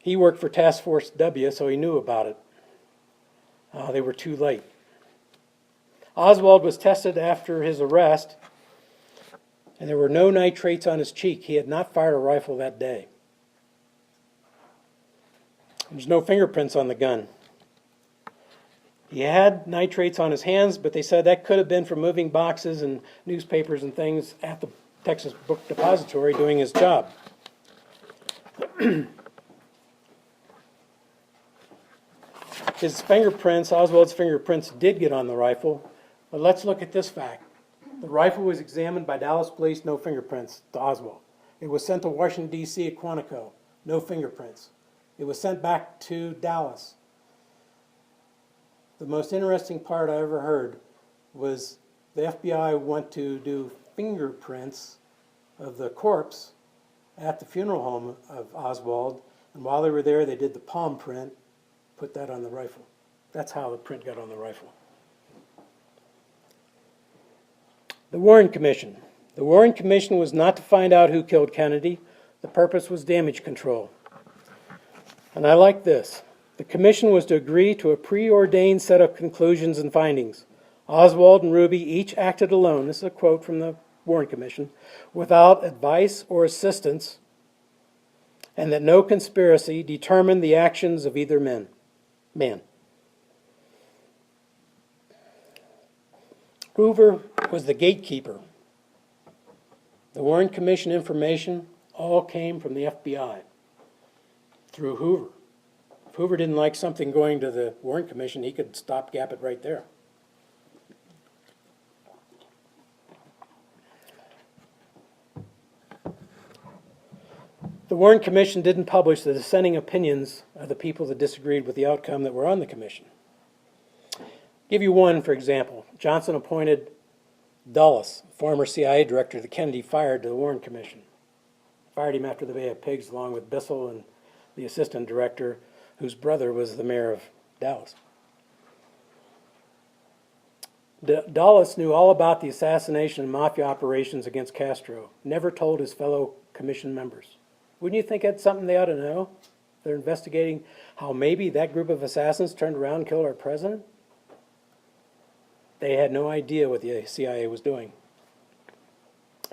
Speaker 1: He worked for Task Force W, so he knew about it. They were too late. Oswald was tested after his arrest, and there were no nitrates on his cheek. He had not fired a rifle that day. There's no fingerprints on the gun. He had nitrates on his hands, but they said that could have been from moving boxes and newspapers and things at the Texas Book Depository doing his job. Oswald's fingerprints did get on the rifle, but let's look at this fact. The rifle was examined by Dallas police, no fingerprints to Oswald. It was sent to Washington, D.C. at Quantico, no fingerprints. It was sent back to Dallas. The most interesting part I ever heard was the FBI went to do fingerprints of the corpse at the funeral home of Oswald, and while they were there, they did the palm print, put that on the rifle. That's how the print got on the rifle. The Warren Commission. The Warren Commission was not to find out who killed Kennedy. The purpose was damage control. And I like this. The commission was to agree to a preordained set of conclusions and findings. Oswald and Ruby each acted alone, this is a quote from the Warren Commission, without advice or assistance, and that no conspiracy determined the actions of either man. Hoover was the gatekeeper. The Warren Commission information all came from the FBI through Hoover. If Hoover didn't like something going to the Warren Commission, he could stopgap it right there. The Warren Commission didn't publish the dissenting opinions of the people that disagreed with the outcome that were on the commission. Give you one, for example. Johnson appointed Dulles, former CIA director that Kennedy fired, to the Warren Commission. Fired him after the Bay of Pigs, along with Bissell and the assistant director, whose brother was the mayor of Dallas. Dulles knew all about the assassination and mafia operations against Castro, never told his fellow commission members. Wouldn't you think that's something they ought to know? They're investigating how maybe that group of assassins turned around and killed our president? They had no idea what the CIA was doing.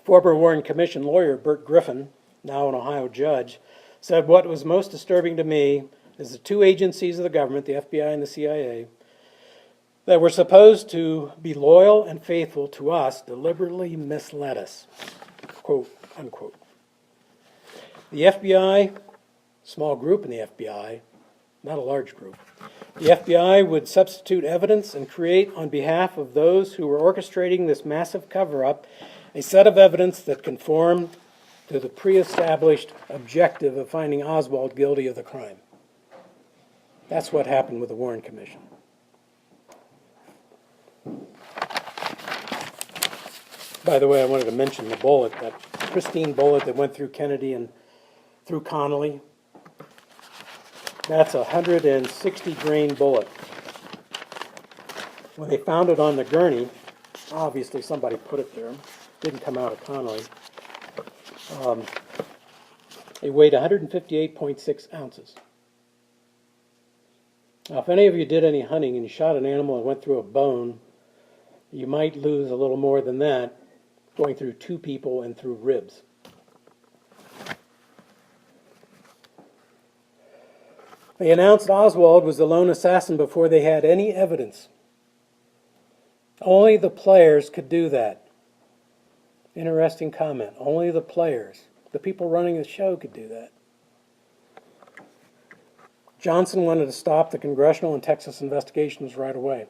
Speaker 1: Former Warren Commission lawyer Burt Griffin, now an Ohio judge, said, "What was most disturbing to me is the 2 agencies of the government, the FBI and the CIA, that were supposed to be loyal and faithful to us, deliberately misled us," quote, unquote. The FBI, small group in the FBI, not a large group, the FBI would substitute evidence and create, on behalf of those who were orchestrating this massive cover-up, a set of evidence that conformed to the pre-established objective of finding Oswald guilty of the crime. That's what happened with the Warren Commission. By the way, I wanted to mention the bullet, that pristine bullet that went through Kennedy and through Connolly. That's a 160-grain bullet. When they found it on the gurney, obviously somebody put it there. Didn't come out of Connolly. It weighed 158.6 ounces. Now, if any of you did any hunting and you shot an animal and went through a bone, you might lose a little more than that going through two people and through ribs. They announced Oswald was the lone assassin before they had any evidence. Only the players could do that. Interesting comment. Only the players. The people running the show could do that. Johnson wanted to stop the congressional and Texas investigations right away.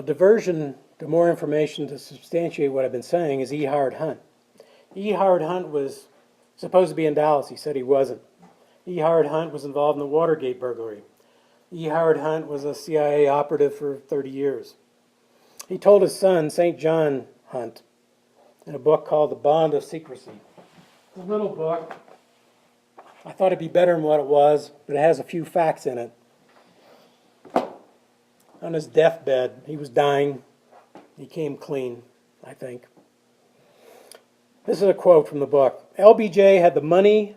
Speaker 1: Diversion to more information to substantiate what I've been saying is E. Howard Hunt. E. Howard Hunt was supposed to be in Dallas. He said he wasn't. E. Howard Hunt was involved in the Watergate burglary. E. Howard Hunt was a CIA operative for 30 years. He told his son, St. John Hunt, in a book called The Bond of Secrecy. It's a little book. I thought it'd be better than what it was, but it has a few facts in it. On his deathbed, he was dying. He came clean, I think. This is a quote from the book. LBJ had the money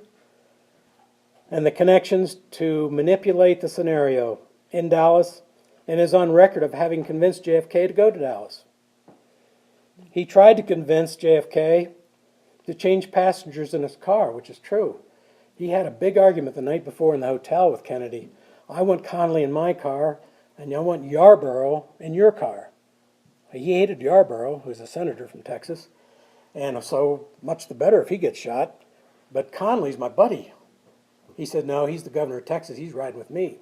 Speaker 1: and the connections to manipulate the scenario in Dallas and is on record of having convinced JFK to go to Dallas. He tried to convince JFK to change passengers in his car, which is true. He had a big argument the night before in the hotel with Kennedy. I want Connally in my car, and I want Yarborough in your car. He hated Yarborough, who's a senator from Texas, and so much the better if he gets shot. But Connally's my buddy. He said, no, he's the governor of Texas. He's riding with me.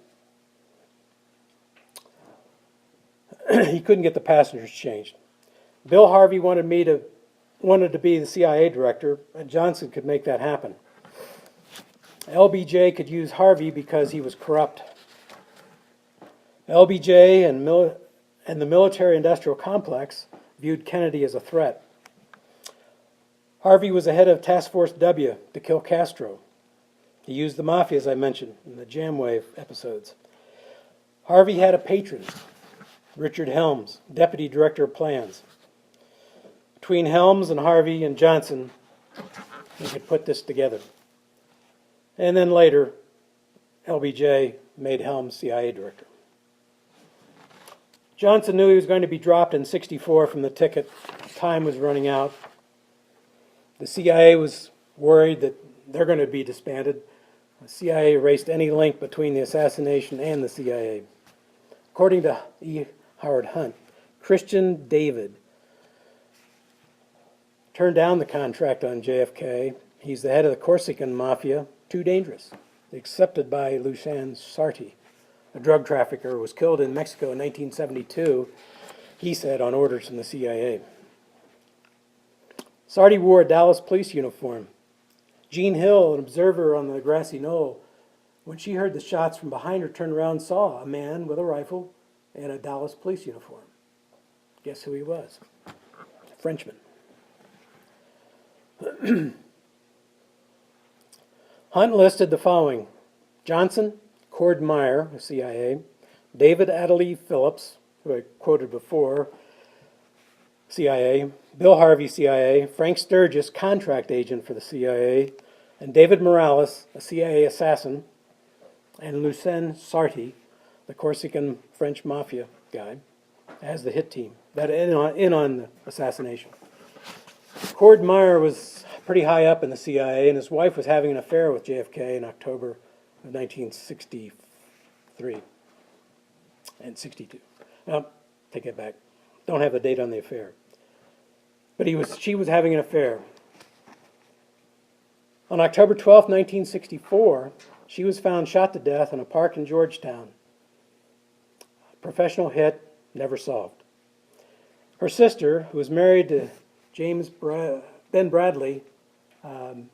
Speaker 1: He couldn't get the passengers changed. Bill Harvey wanted to be the CIA director, and Johnson could make that happen. LBJ could use Harvey because he was corrupt. LBJ and the military-industrial complex viewed Kennedy as a threat. Harvey was the head of Task Force W to kill Castro. He used the mafia, as I mentioned, in the Jamwave episodes. Harvey had a patron, Richard Helms, Deputy Director of Plans. Between Helms and Harvey and Johnson, they could put this together. And then later, LBJ made Helms CIA director. Johnson knew he was going to be dropped in '64 from the ticket. Time was running out. The CIA was worried that they're going to be disbanded. The CIA erased any link between the assassination and the CIA. According to E. Howard Hunt, Christian David turned down the contract on JFK. He's the head of the Corsican Mafia, too dangerous. Accepted by Lucien Sarti, a drug trafficker who was killed in Mexico in 1972, he said, on orders from the CIA. Sarti wore a Dallas police uniform. Jean Hill, an observer on the grassy knoll, when she heard the shots from behind her, turned around and saw a man with a rifle and a Dallas police uniform. Guess who he was? A Frenchman. Hunt listed the following: Johnson, Cord Meyer, the CIA, David Adderley Phillips, who I quoted before, CIA, Bill Harvey, CIA, Frank Sturgis, contract agent for the CIA, and David Morales, a CIA assassin, and Lucien Sarti, the Corsican French mafia guy, as the hit team, that in on the assassination. Cord Meyer was pretty high up in the CIA, and his wife was having an affair with JFK in October of 1963 and 62. No, take it back. Don't have the date on the affair. But she was having an affair. On October 12, 1964, she was found shot to death in a park in Georgetown. Professional hit, never solved. Her sister, who was married to Ben Bradley, the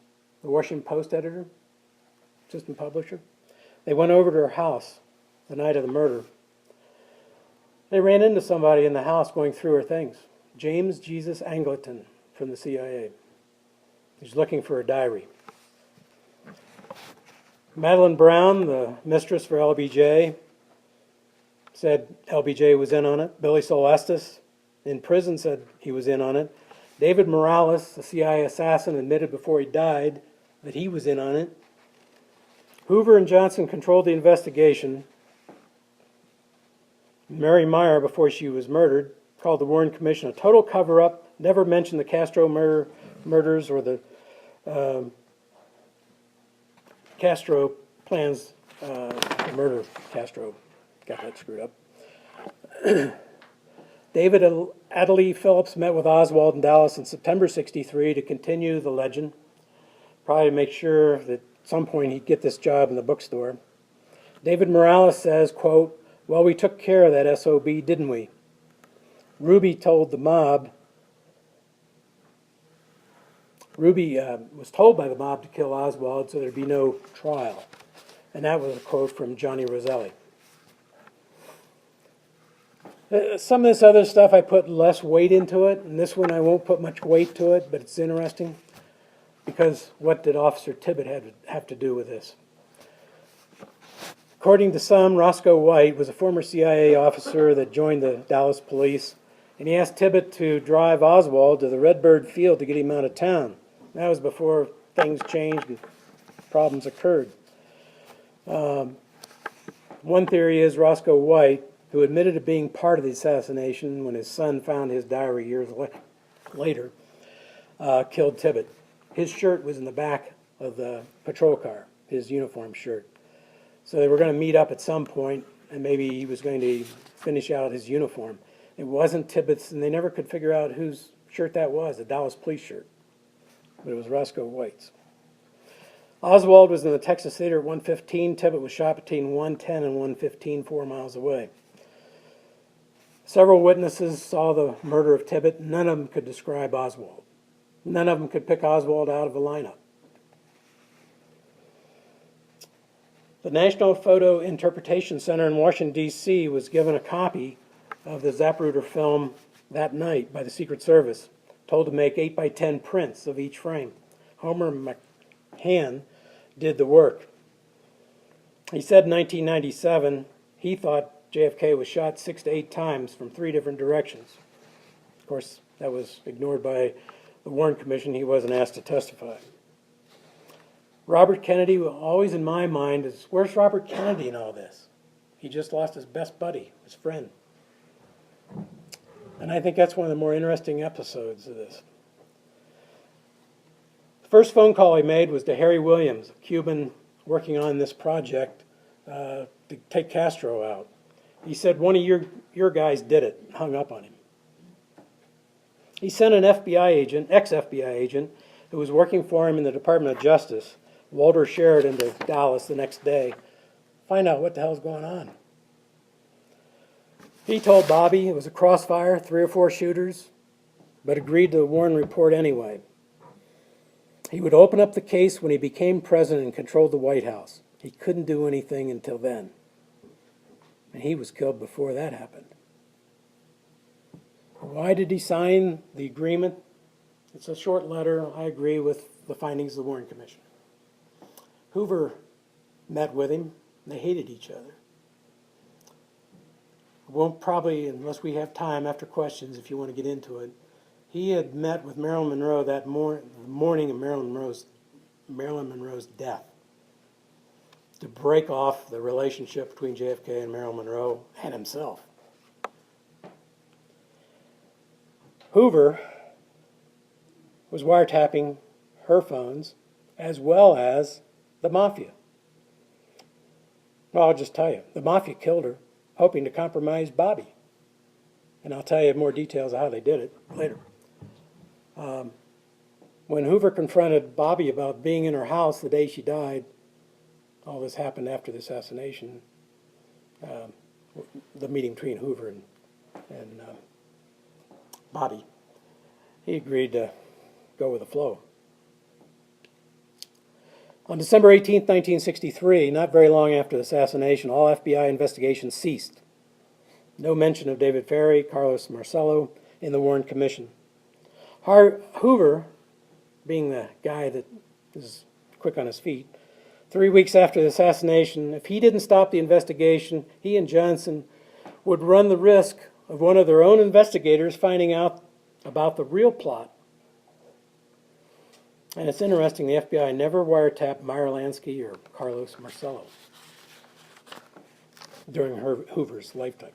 Speaker 1: Washington Post editor, assistant publisher, they went over to her house the night of the murder. They ran into somebody in the house going through her things. James Jesus Angleton from the CIA. He's looking for a diary. Madeline Brown, the mistress for LBJ, said LBJ was in on it. Billy Solestis in prison said he was in on it. David Morales, the CIA assassin, admitted before he died that he was in on it. Hoover and Johnson controlled the investigation. Mary Meyer, before she was murdered, called the Warren Commission a total cover-up, never mentioned the Castro murders or the Castro plans to murder Castro. Got that screwed up. David Adderley Phillips met with Oswald in Dallas in September '63 to continue the legend, probably to make sure that at some point he'd get this job in the bookstore. David Morales says, quote, "Well, we took care of that SOB, didn't we?" Ruby told the mob, was told by the mob to kill Oswald so there'd be no trial. And that was a quote from Johnny Roselli. Some of this other stuff I put less weight into it, and this one I won't put much weight to it, but it's interesting because what did Officer Tibbet have to do with this? According to some, Roscoe White was a former CIA officer that joined the Dallas police, and he asked Tibbet to drive Oswald to the Redbird Field to get him out of town. That was before things changed and problems occurred. One theory is Roscoe White, who admitted to being part of the assassination when his son found his diary years later, killed Tibbet. His shirt was in the back of the patrol car, his uniform shirt. So they were going to meet up at some point, and maybe he was going to finish out his uniform. It wasn't Tibbet's, and they never could figure out whose shirt that was, a Dallas police shirt. But it was Roscoe White's. Oswald was in the Texas Theater at 1:15. Tibbet was shot between 1:10 and 1:15, 4 miles away. Several witnesses saw the murder of Tibbet. None of them could describe Oswald. None of them could pick Oswald out of a lineup. The National Photo Interpretation Center in Washington, D.C. was given a copy of the Zapruder film that night by the Secret Service, told to make 8x10 prints of each frame. Homer McCann did the work. He said in 1997 he thought JFK was shot 6 to 8 times from 3 different directions. Of course, that was ignored by the Warren Commission. He wasn't asked to testify. Robert Kennedy, always in my mind, is where's Robert Kennedy in all this? He just lost his best buddy, his friend. And I think that's one of the more interesting episodes of this. The first phone call he made was to Harry Williams, a Cuban working on this project to take Castro out. He said one of your guys did it, hung up on him. He sent an FBI agent, ex-FBI agent, who was working for him in the Department of Justice, Walter Sheridan, to Dallas the next day, find out what the hell's going on. He told Bobby it was a crossfire, 3 or 4 shooters, but agreed to the Warren report anyway. He would open up the case when he became president and controlled the White House. He couldn't do anything until then. And he was killed before that happened. Why did he sign the agreement? It's a short letter. I agree with the findings of the Warren Commission. Hoover met with him. They hated each other. Won't probably, unless we have time after questions, if you want to get into it. He had met with Marilyn Monroe that morning of Marilyn Monroe's death to break off the relationship between JFK and Marilyn Monroe and himself. Hoover was wiretapping her phones as well as the mafia. Well, I'll just tell you, the mafia killed her, hoping to compromise Bobby. And I'll tell you more details of how they did it later. When Hoover confronted Bobby about being in her house the day she died, all this happened after the assassination, the meeting between Hoover and Bobby, he agreed to go with the flow. On December 18, 1963, not very long after the assassination, all FBI investigations ceased. No mention of David Ferrie, Carlos Marcello in the Warren Commission. Hoover, being the guy that is quick on his feet, 3 weeks after the assassination, if he didn't stop the investigation, he and Johnson would run the risk of one of their own investigators finding out about the real plot And it's interesting, the FBI never wiretapped Meyer Lansky or Carlos Marcello during Hoover's lifetime.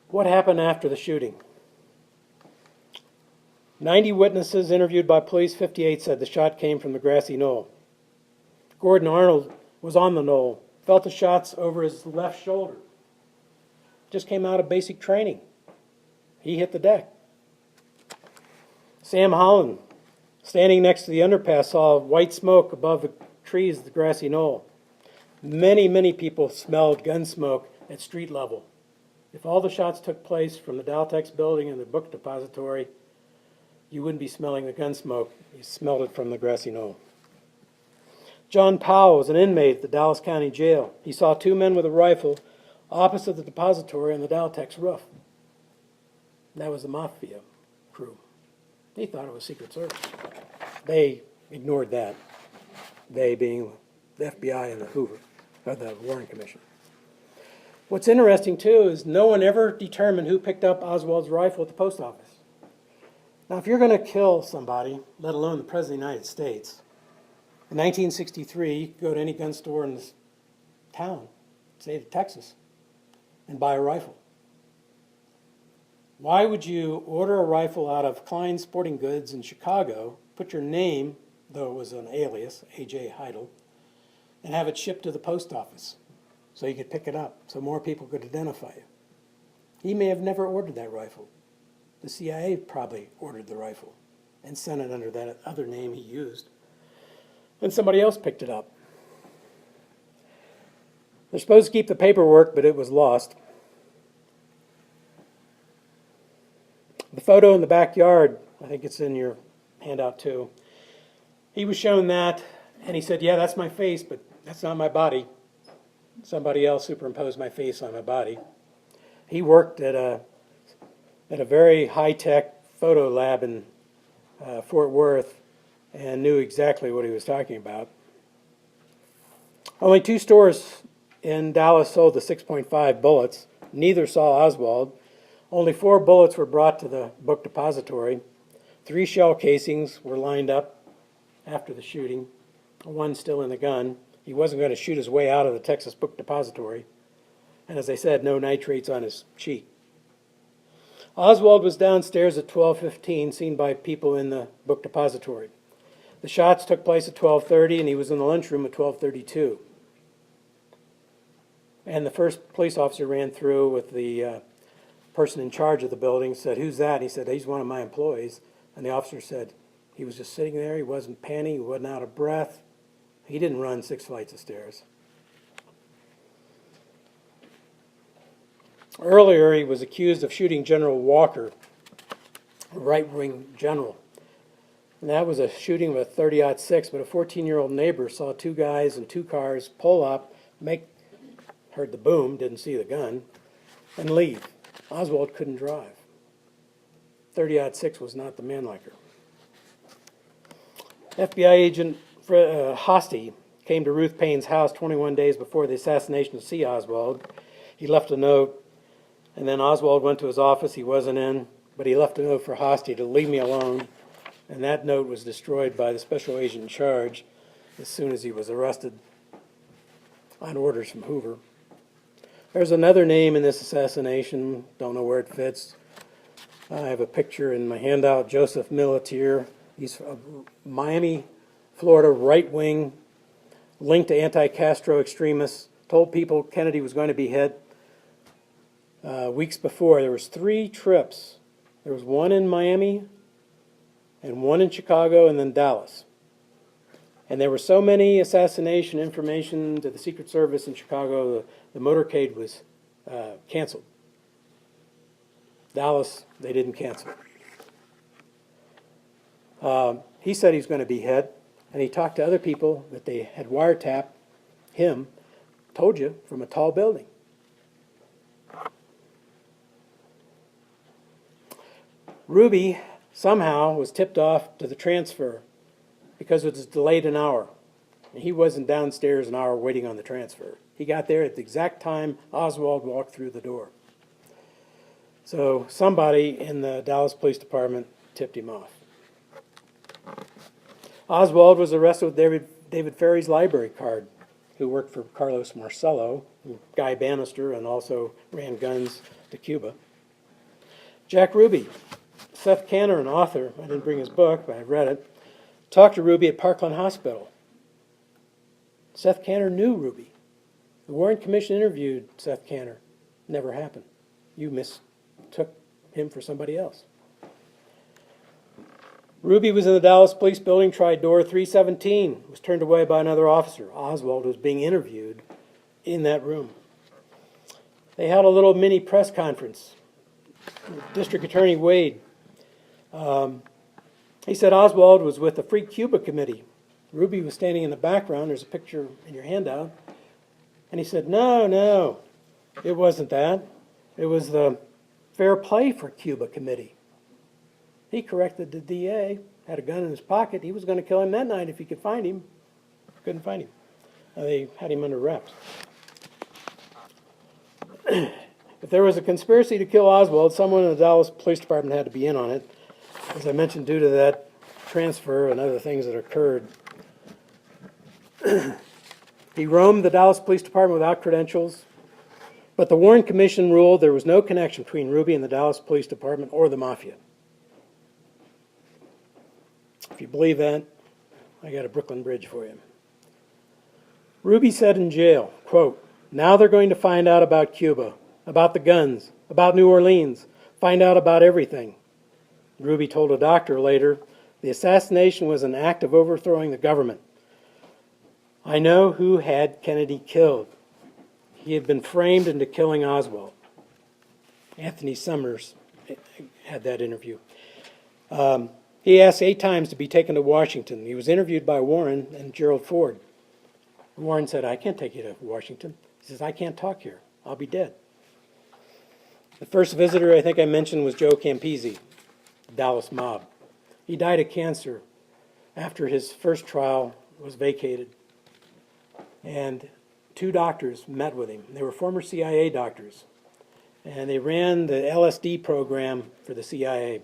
Speaker 1: What happened after the shooting? 90 witnesses interviewed by police, 58 said the shot came from the grassy knoll. Gordon Arnold was on the knoll, felt the shots over his left shoulder. Just came out of basic training. He hit the deck. Sam Holland, standing next to the underpass, saw white smoke above the trees of the grassy knoll. Many, many people smelled gun smoke at street level. If all the shots took place from the Daltex building and the book depository, you wouldn't be smelling the gun smoke. You smelled it from the grassy knoll. John Powell was an inmate at the Dallas County Jail. He saw two men with a rifle opposite the depository on the Daltex roof. That was the Mafia crew. He thought it was Secret Service. They ignored that. They being the FBI and the Hoover, or the Warren Commission. What's interesting, too, is no one ever determined who picked up Oswald's rifle at the post office. Now, if you're going to kill somebody, let alone the President of the United States, in 1963, you could go to any gun store in this town, say Texas, and buy a rifle. Why would you order a rifle out of Klein Sporting Goods in Chicago, put your name, though it was an alias, A.J. Heidel, and have it shipped to the post office so you could pick it up, so more people could identify you? He may have never ordered that rifle. The CIA probably ordered the rifle and sent it under that other name he used. And somebody else picked it up. They're supposed to keep the paperwork, but it was lost. The photo in the backyard, I think it's in your handout too. He was shown that, and he said, yeah, that's my face, but that's not my body. Somebody else superimposed my face on my body. He worked at a very high-tech photo lab in Fort Worth and knew exactly what he was talking about. Only 2 stores in Dallas sold the 6.5 bullets. Neither saw Oswald. Only 4 bullets were brought to the book depository. 3 shell casings were lined up after the shooting. 1 still in the gun. He wasn't going to shoot his way out of the Texas book depository. And as I said, no nitrates on his cheek. Oswald was downstairs at 12:15, seen by people in the book depository. The shots took place at 12:30, and he was in the lunchroom at 12:32. And the first police officer ran through with the person in charge of the building, said, who's that? He said, he's one of my employees. And the officer said, he was just sitting there, he wasn't panting, he wasn't out of breath. He didn't run 6 flights of stairs. Earlier, he was accused of shooting General Walker, a right-wing general. And that was a shooting with a .30-06, but a 14-year-old neighbor saw 2 guys in 2 cars pull up, heard the boom, didn't see the gun, and leave. Oswald couldn't drive. .30-06 was not the man-liker. FBI agent Hosty came to Ruth Payne's house 21 days before the assassination to see Oswald. He left a note, and then Oswald went to his office. He wasn't in, but he left a note for Hosty to leave me alone, and that note was destroyed by the special agent in charge as soon as he was arrested on orders from Hoover. There's another name in this assassination, don't know where it fits. I have a picture in my handout, Joseph Milletier. He's a Miami, Florida right-wing, linked to anti-Castro extremists, told people Kennedy was going to be hit. Weeks before, there was 3 trips. There was one in Miami, and one in Chicago, and then Dallas. And there were so many assassination information to the Secret Service in Chicago, the motorcade was canceled. Dallas, they didn't cancel. He said he was going to be hit, and he talked to other people that they had wiretapped him, told you, from a tall building. Ruby somehow was tipped off to the transfer because it was delayed an hour. And he wasn't downstairs an hour waiting on the transfer. He got there at the exact time Oswald walked through the door. So somebody in the Dallas Police Department tipped him off. Oswald was arrested with David Ferry's library card, who worked for Carlos Marcello, Guy Bannister, and also ran guns to Cuba. Jack Ruby, Seth Kanner, an author, I didn't bring his book, but I read it, talked to Ruby at Parkland Hospital. Seth Kanner knew Ruby. The Warren Commission interviewed Seth Kanner. Never happened. You mistook him for somebody else. Ruby was in the Dallas Police Building, tried door 317, was turned away by another officer. Oswald was being interviewed in that room. They held a little mini press conference. District Attorney Wade, he said Oswald was with the Free Cuba Committee. Ruby was standing in the background. There's a picture in your handout. And he said, no, it wasn't that. It was the Fair Play for Cuba Committee. He corrected the DA, had a gun in his pocket. He was going to kill him that night if he could find him. Couldn't find him. They had him under wraps. If there was a conspiracy to kill Oswald, someone in the Dallas Police Department had to be in on it. As I mentioned, due to that transfer and other things that occurred. He roamed the Dallas Police Department without credentials, but the Warren Commission ruled there was no connection between Ruby and the Dallas Police Department or the Mafia. If you believe that, I got a Brooklyn Bridge for you. Ruby said in jail, quote, "Now they're going to find out about Cuba, about the guns, about New Orleans, find out about everything." Ruby told a doctor later, "The assassination was an act of overthrowing the government. I know who had Kennedy killed. He had been framed into killing Oswald." Anthony Summers had that interview. He asked 8 times to be taken to Washington. He was interviewed by Warren and Gerald Ford. Warren said, "I can't take you to Washington." He says, "I can't talk here. I'll be dead." The first visitor I think I mentioned was Joe Campisi, the Dallas mob. He died of cancer after his first trial was vacated. And 2 doctors met with him. They were former CIA doctors. And they ran the LSD program for the CIA.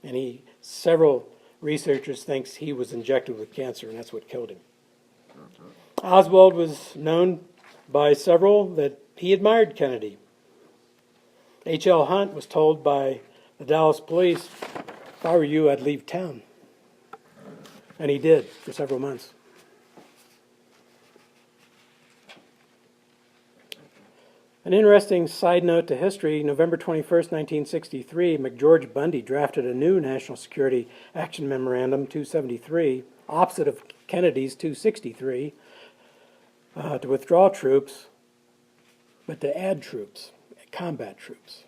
Speaker 1: And several researchers think he was injected with cancer, and that's what killed him. Oswald was known by several that he admired Kennedy. H.L. Hunt was told by the Dallas police, "If I were you, I'd leave town." And he did for several months. An interesting side note to history, November 21st, 1963, McGeorge Bundy drafted a new National Security Action Memorandum, 273, opposite of Kennedy's 263, to withdraw troops, but to add troops, combat troops.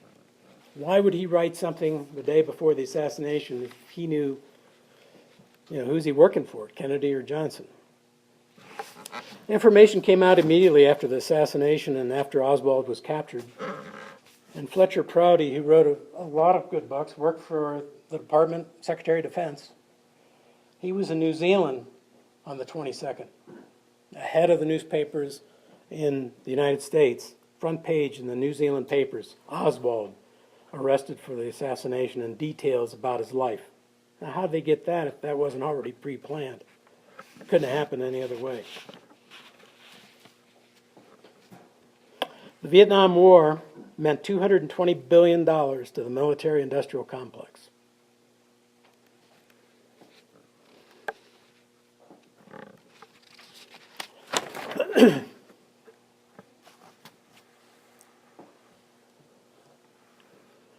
Speaker 1: Why would he write something the day before the assassination if he knew, who's he working for, Kennedy or Johnson? Information came out immediately after the assassination and after Oswald was captured. And Fletcher Prouty, who wrote a lot of good books, worked for the Department, Secretary of Defense. He was in New Zealand on the 22nd, ahead of the newspapers in the United States, front page in the New Zealand papers, Oswald arrested for the assassination and details about his life. Now, how did they get that if that wasn't already pre-planned? It couldn't have happened any other way. The Vietnam War meant $220 billion to the military-industrial complex.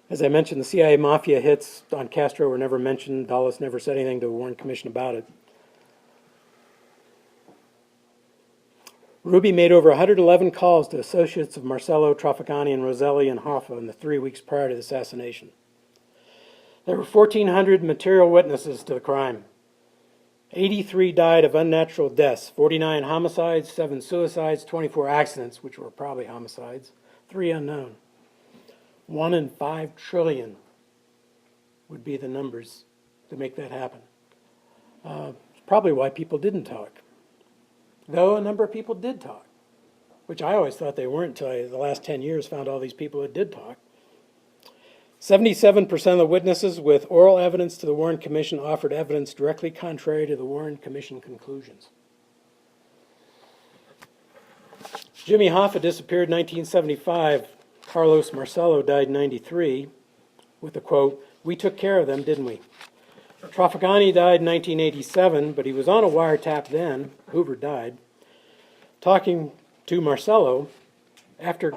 Speaker 1: As I mentioned, the CIA Mafia hits on Castro were never mentioned. Dulles never said anything to the Warren Commission about it. Ruby made over 111 calls to associates of Marcello, Trafficani, and Roselli and Hoffa in the 3 weeks prior to the assassination. There were 1,400 material witnesses to the crime. 83 died of unnatural deaths, 49 homicides, 7 suicides, 24 accidents, which were probably homicides, 3 unknown. 1 in 5 trillion would be the numbers to make that happen. It's probably why people didn't talk. Though a number of people did talk, which I always thought they weren't until the last 10 years found all these people that did talk. 77% of the witnesses with oral evidence to the Warren Commission offered evidence directly contrary to the Warren Commission conclusions. Jimmy Hoffa disappeared in 1975. Carlos Marcello died in 93 with the quote, "We took care of them, didn't we?" Trafficani died in 1987, but he was on a wiretap then. Hoover died. Talking to Marcello after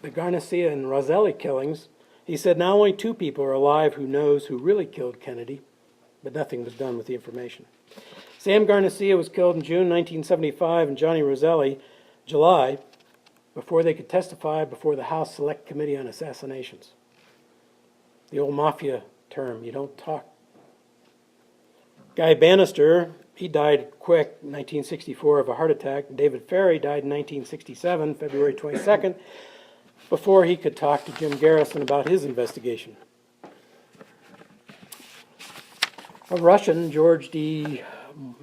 Speaker 1: the Garcia and Roselli killings, he said now only 2 people are alive who knows who really killed Kennedy, but nothing was done with the information. Sam Garcia was killed in June 1975 and Johnny Roselli July, before they could testify before the House Select Committee on Assassinations. The old mafia term, you don't talk. Guy Bannister, he died quick in 1964 of a heart attack. David Ferry died in 1967, February 22nd, before he could talk to Jim Garrison about his investigation. A Russian, George D.,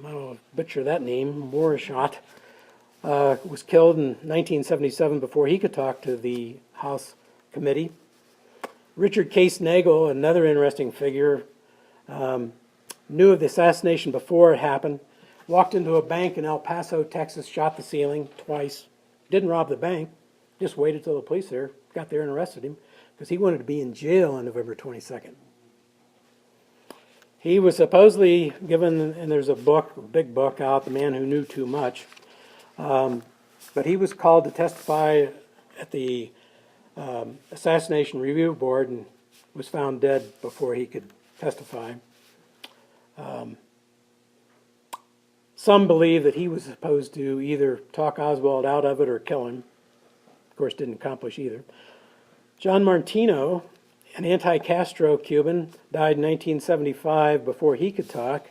Speaker 1: I'll butcher that name, Morishot, was killed in 1977 before he could talk to the House Committee. Richard Case Nagel, another interesting figure, knew of the assassination before it happened, walked into a bank in El Paso, Texas, shot the ceiling twice, didn't rob the bank, just waited till the police got there and arrested him because he wanted to be in jail on November 22nd. He was supposedly given, and there's a book, a big book out, The Man Who Knew Too Much, but he was called to testify at the Assassination Review Board and was found dead before he could testify. Some believe that he was supposed to either talk Oswald out of it or kill him. Of course, didn't accomplish either. John Martino, an anti-Castro Cuban, died in 1975 before he could talk,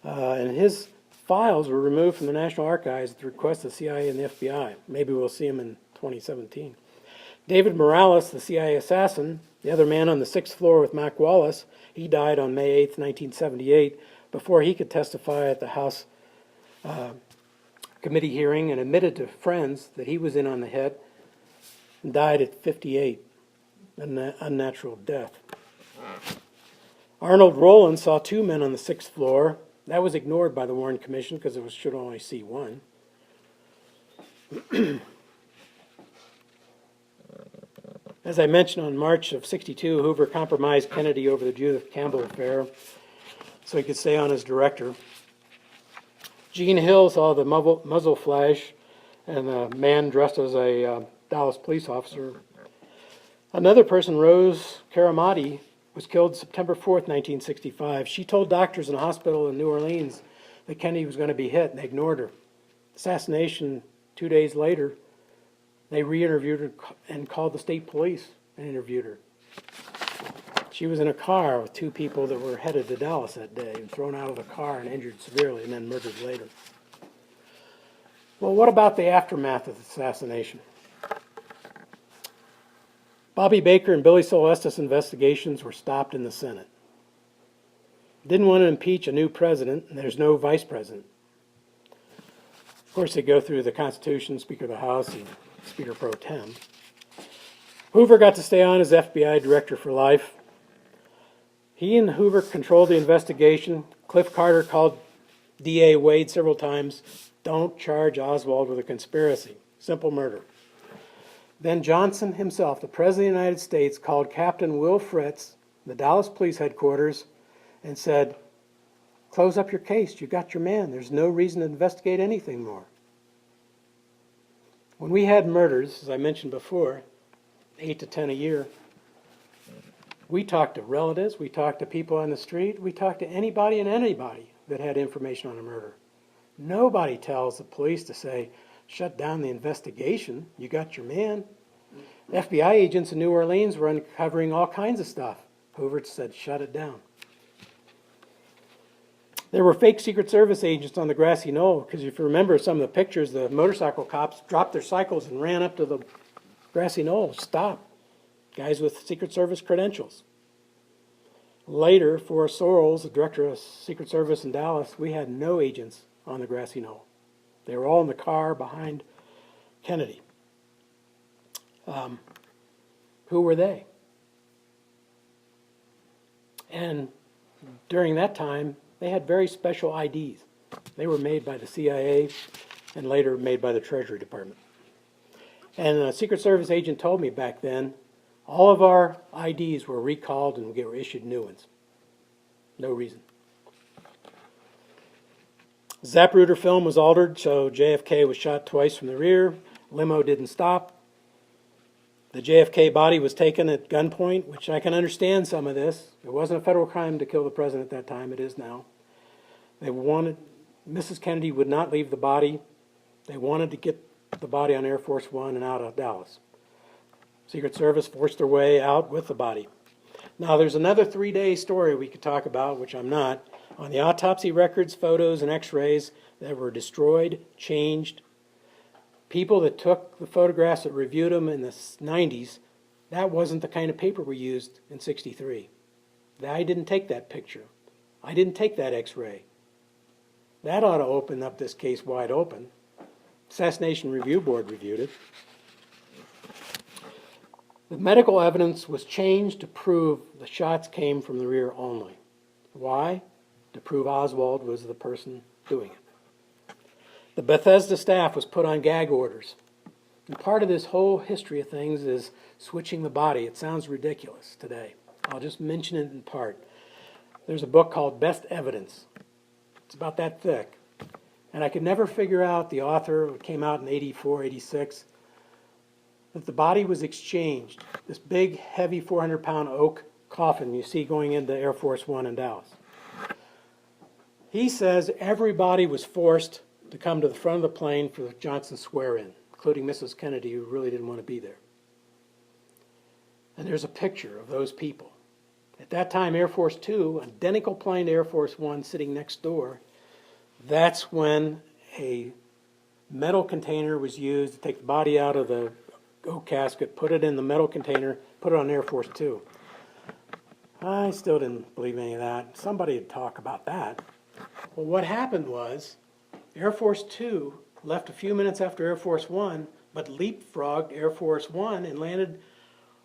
Speaker 1: and his files were removed from the National Archives at the request of the CIA and the FBI. Maybe we'll see him in 2017. David Morales, the CIA assassin, the other man on the 6th floor with Mac Wallace, he died on May 8, 1978, before he could testify at the House committee hearing and admitted to friends that he was in on the hit and died at 58, an unnatural death. Arnold Rowland saw 2 men on the 6th floor. That was ignored by the Warren Commission because it should only see 1. As I mentioned, on March of '62, Hoover compromised Kennedy over the Judith Campbell affair so he could stay on as director. Gene Hill saw the muzzle flash and a man dressed as a Dallas police officer. Another person, Rose Karamati, was killed September 4th, 1965. She told doctors in a hospital in New Orleans that Kennedy was going to be hit, and they ignored her. Assassination 2 days later, they re-interviewed her and called the state police and interviewed her. She was in a car with 2 people that were headed to Dallas that day and thrown out of the car and injured severely and then murdered later. Well, what about the aftermath of the assassination? Bobby Baker and Billy Solestis investigations were stopped in the Senate. Didn't want to impeach a new president, and there's no vice president. Of course, they go through the Constitution, Speaker of the House, and Speaker Pro Tem. Hoover got to stay on as FBI director for life. He and Hoover controlled the investigation. Cliff Carter called DA Wade several times, "Don't charge Oswald with a conspiracy. Simple murder." Then Johnson himself, the President of the United States, called Captain Will Fritz, the Dallas Police Headquarters, and said, "Close up your case. You got your man. There's no reason to investigate anything more." When we had murders, as I mentioned before, 8 to 10 a year, we talked to relatives, we talked to people on the street, we talked to anybody and anybody that had information on a murder. Nobody tells the police to say, "Shut down the investigation. You got your man." FBI agents in New Orleans were uncovering all kinds of stuff. Hoover said, "Shut it down." There were fake Secret Service agents on the grassy knoll, because if you remember some of the pictures, the motorcycle cops dropped their cycles and ran up to the grassy knoll. Stop. Guys with Secret Service credentials. Later, for Sorrells, the director of Secret Service in Dallas, we had no agents on the grassy knoll. They were all in the car behind Kennedy. Who were they? And during that time, they had very special IDs. They were made by the CIA and later made by the Treasury Department. And a Secret Service agent told me back then, all of our IDs were recalled and were issued new ones. No reason. Zapruder film was altered, so JFK was shot twice from the rear. Limo didn't stop. The JFK body was taken at gunpoint, which I can understand some of this. It wasn't a federal crime to kill the president at that time. It is now. Mrs. Kennedy would not leave the body. They wanted to get the body on Air Force One and out of Dallas. Secret Service forced their way out with the body. Now, there's another 3-day story we could talk about, which I'm not, on the autopsy records, photos, and x-rays that were destroyed, changed. People that took the photographs that reviewed them in the 90s, that wasn't the kind of paper we used in 63. I didn't take that picture. I didn't take that x-ray. That ought to open up this case wide open. Assassination Review Board reviewed it. The medical evidence was changed to prove the shots came from the rear only. Why? To prove Oswald was the person doing it. The Bethesda staff was put on gag orders. And part of this whole history of things is switching the body. It sounds ridiculous today. I'll just mention it in part. There's a book called Best Evidence. It's about that thick. And I could never figure out, the author, it came out in 84, 86, that the body was exchanged. This big, heavy 400-pound oak coffin you see going into Air Force One in Dallas. He says everybody was forced to come to the front of the plane for Johnson's swear-in, including Mrs. Kennedy, who really didn't want to be there. And there's a picture of those people. At that time, Air Force Two, identical plane to Air Force One, sitting next door, that's when a metal container was used to take the body out of the oak casket, put it in the metal container, put it on Air Force Two. I still didn't believe any of that. Somebody would talk about that. Well, what happened was Air Force Two left a few minutes after Air Force One, but leapfrogged Air Force One and landed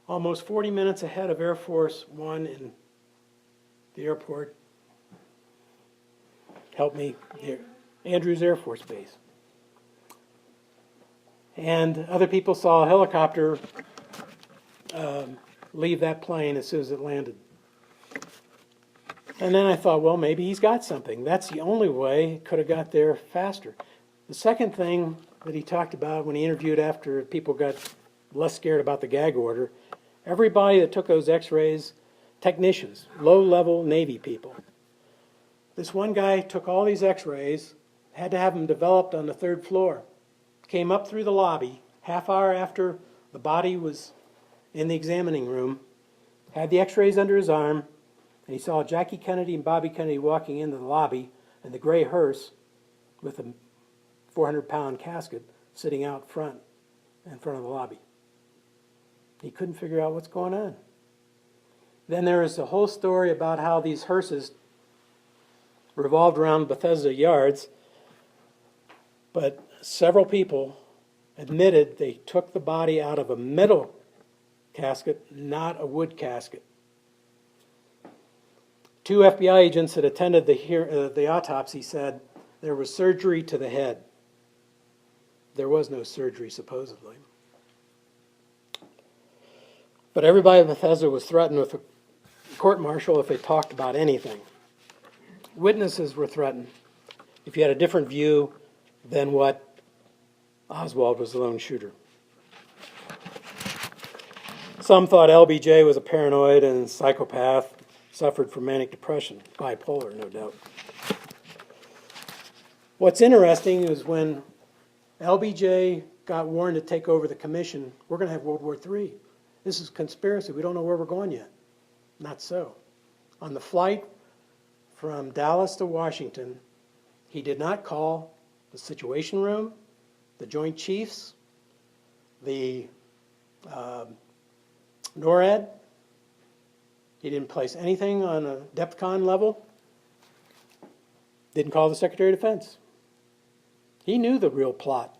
Speaker 1: almost 40 minutes ahead of Air Force One in the airport. Help me here. Andrews Air Force Base. And other people saw a helicopter leave that plane as soon as it landed. And then I thought, well, maybe he's got something. That's the only way it could have got there faster. The second thing that he talked about when he interviewed after people got less scared about the gag order, everybody that took those x-rays, technicians, low-level Navy people. This one guy took all these x-rays, had to have them developed on the 3rd floor, came up through the lobby, half hour after the body was in the examining room, had the x-rays under his arm, and he saw Jackie Kennedy and Bobby Kennedy walking into the lobby and the gray hearse with a 400-pound casket sitting out front, in front of the lobby. He couldn't figure out what's going on. Then there was a whole story about how these hearses revolved around Bethesda yards, but several people admitted they took the body out of a metal casket, not a wood casket. 2 FBI agents that attended the autopsy said there was surgery to the head. There was no surgery, supposedly. But everybody at Bethesda was threatened with a court-martial if they talked about anything. Witnesses were threatened if you had a different view than what Oswald was the lone shooter. Some thought LBJ was a paranoid and psychopath, suffered from manic depression, bipolar, no doubt. What's interesting is when LBJ got warned to take over the commission, we're going to have World War III. This is conspiracy. We don't know where we're going yet. Not so. On the flight from Dallas to Washington, he did not call the Situation Room, the Joint Chiefs, the NORAD. He didn't place anything on a DEFCON level. Didn't call the Secretary of Defense. He knew the real plot.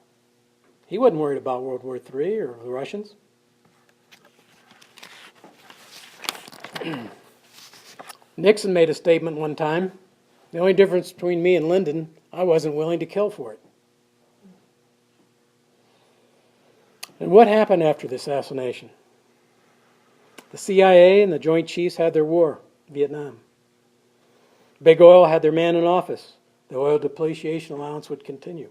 Speaker 1: He wasn't worried about World War III or the Russians. Nixon made a statement one time, the only difference between me and Lyndon, I wasn't willing to kill for it. And what happened after the assassination? The CIA and the Joint Chiefs had their war, Vietnam. Big Oil had their man in office. The oil depreciation allowance would continue.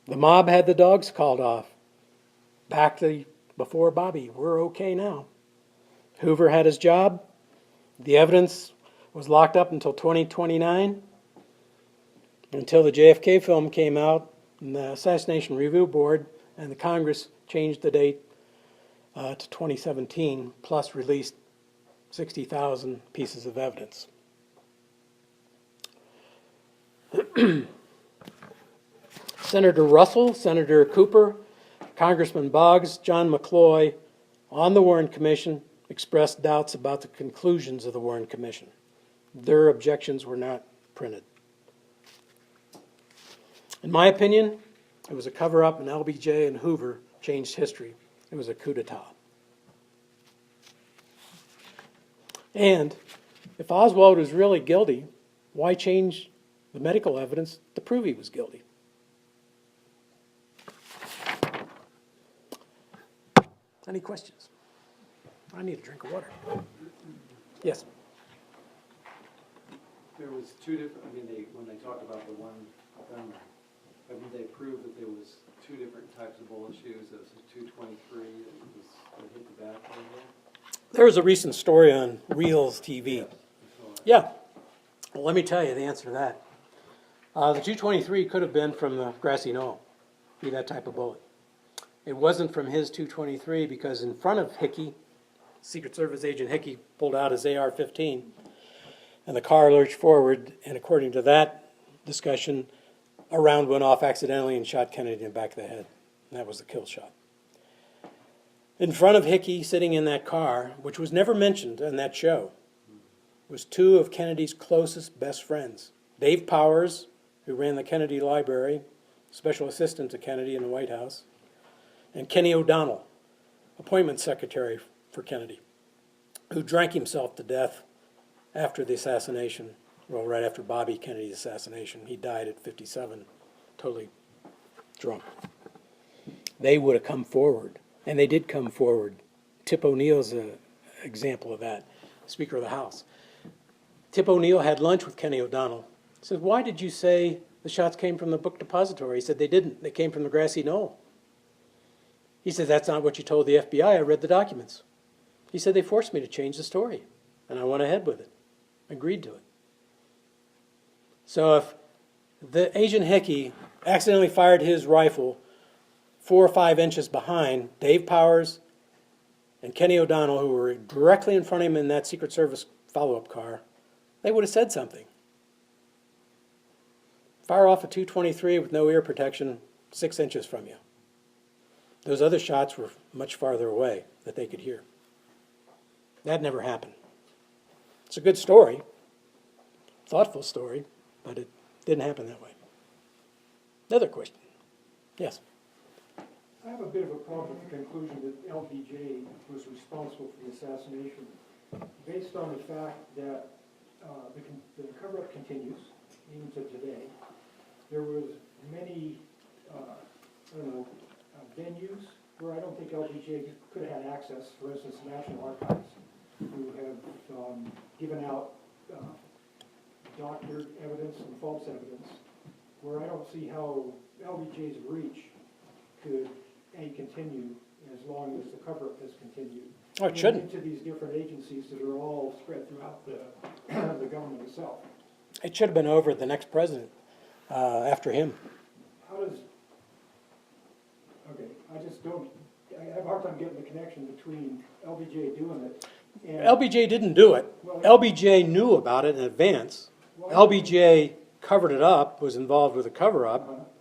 Speaker 1: The mob had the dogs called off. Back to before Bobby, we're okay now. Hoover had his job. The evidence was locked up until 2029, until the JFK film came out, and the Assassination Review Board and the Congress changed the date to 2017, plus released 60,000 pieces of evidence. Senator Russell, Senator Cooper, Congressman Boggs, John McCloy, on the Warren Commission, expressed doubts about the conclusions of the Warren Commission. Their objections were not printed. In my opinion, it was a cover-up, and LBJ and Hoover changed history. It was a coup d'etat. And if Oswald was really guilty, why change the medical evidence to prove he was guilty? Any questions? I need a drink of water. Yes?
Speaker 2: There was two different, when they talk about the one gun, haven't they proved that there was two different types of bullet shoes? There was a 223 that hit the back of there?
Speaker 1: There was a recent story on Reels TV. Yeah. Well, let me tell you the answer to that. The 223 could have been from the grassy knoll, be that type of bullet. It wasn't from his 223 because in front of Hickey, Secret Service agent Hickey pulled out his AR-15 and the car lurched forward, and according to that discussion, a round went off accidentally and shot Kennedy in the back of the head. And that was the kill shot. In front of Hickey, sitting in that car, which was never mentioned in that show, was two of Kennedy's closest best friends. Dave Powers, who ran the Kennedy Library, special assistant to Kennedy in the White House, and Kenny O'Donnell, appointment secretary for Kennedy, who drank himself to death after the assassination, well, right after Bobby Kennedy's assassination. He died at 57, totally drunk. They would have come forward, and they did come forward. Tip O'Neill's an example of that, Speaker of the House. Tip O'Neill had lunch with Kenny O'Donnell. He said, why did you say the shots came from the book depository? He said, they didn't. They came from the grassy knoll. He said, that's not what you told the FBI. I read the documents. He said, they forced me to change the story, and I went ahead with it, agreed to it. So if the agent Hickey accidentally fired his rifle 4 or 5 inches behind Dave Powers and Kenny O'Donnell, who were directly in front of him in that Secret Service follow-up car, they would have said something. Fire off a 223 with no ear protection 6 inches from you. Those other shots were much farther away that they could hear. That never happened. It's a good story, thoughtful story, but it didn't happen that way. Another question. Yes?
Speaker 3: I have a bit of a problem with the conclusion that LBJ was responsible for the assassination, based on the fact that the cover-up continues, even to today. There was many, venues where I don't think LBJ could have had access. For instance, National Archives, who have given out doctored evidence and false evidence, where I don't see how LBJ's reach could continue as long as the cover-up has continued.
Speaker 1: Oh, it shouldn't.
Speaker 3: Into these different agencies that are all spread throughout the government itself.
Speaker 1: It should have been over the next president after him.
Speaker 3: How does, okay, I have a hard time getting the connection between LBJ doing it and...
Speaker 1: LBJ didn't do it.
Speaker 3: Well,
Speaker 1: LBJ knew about it in advance. LBJ covered it up, was involved with the cover-up,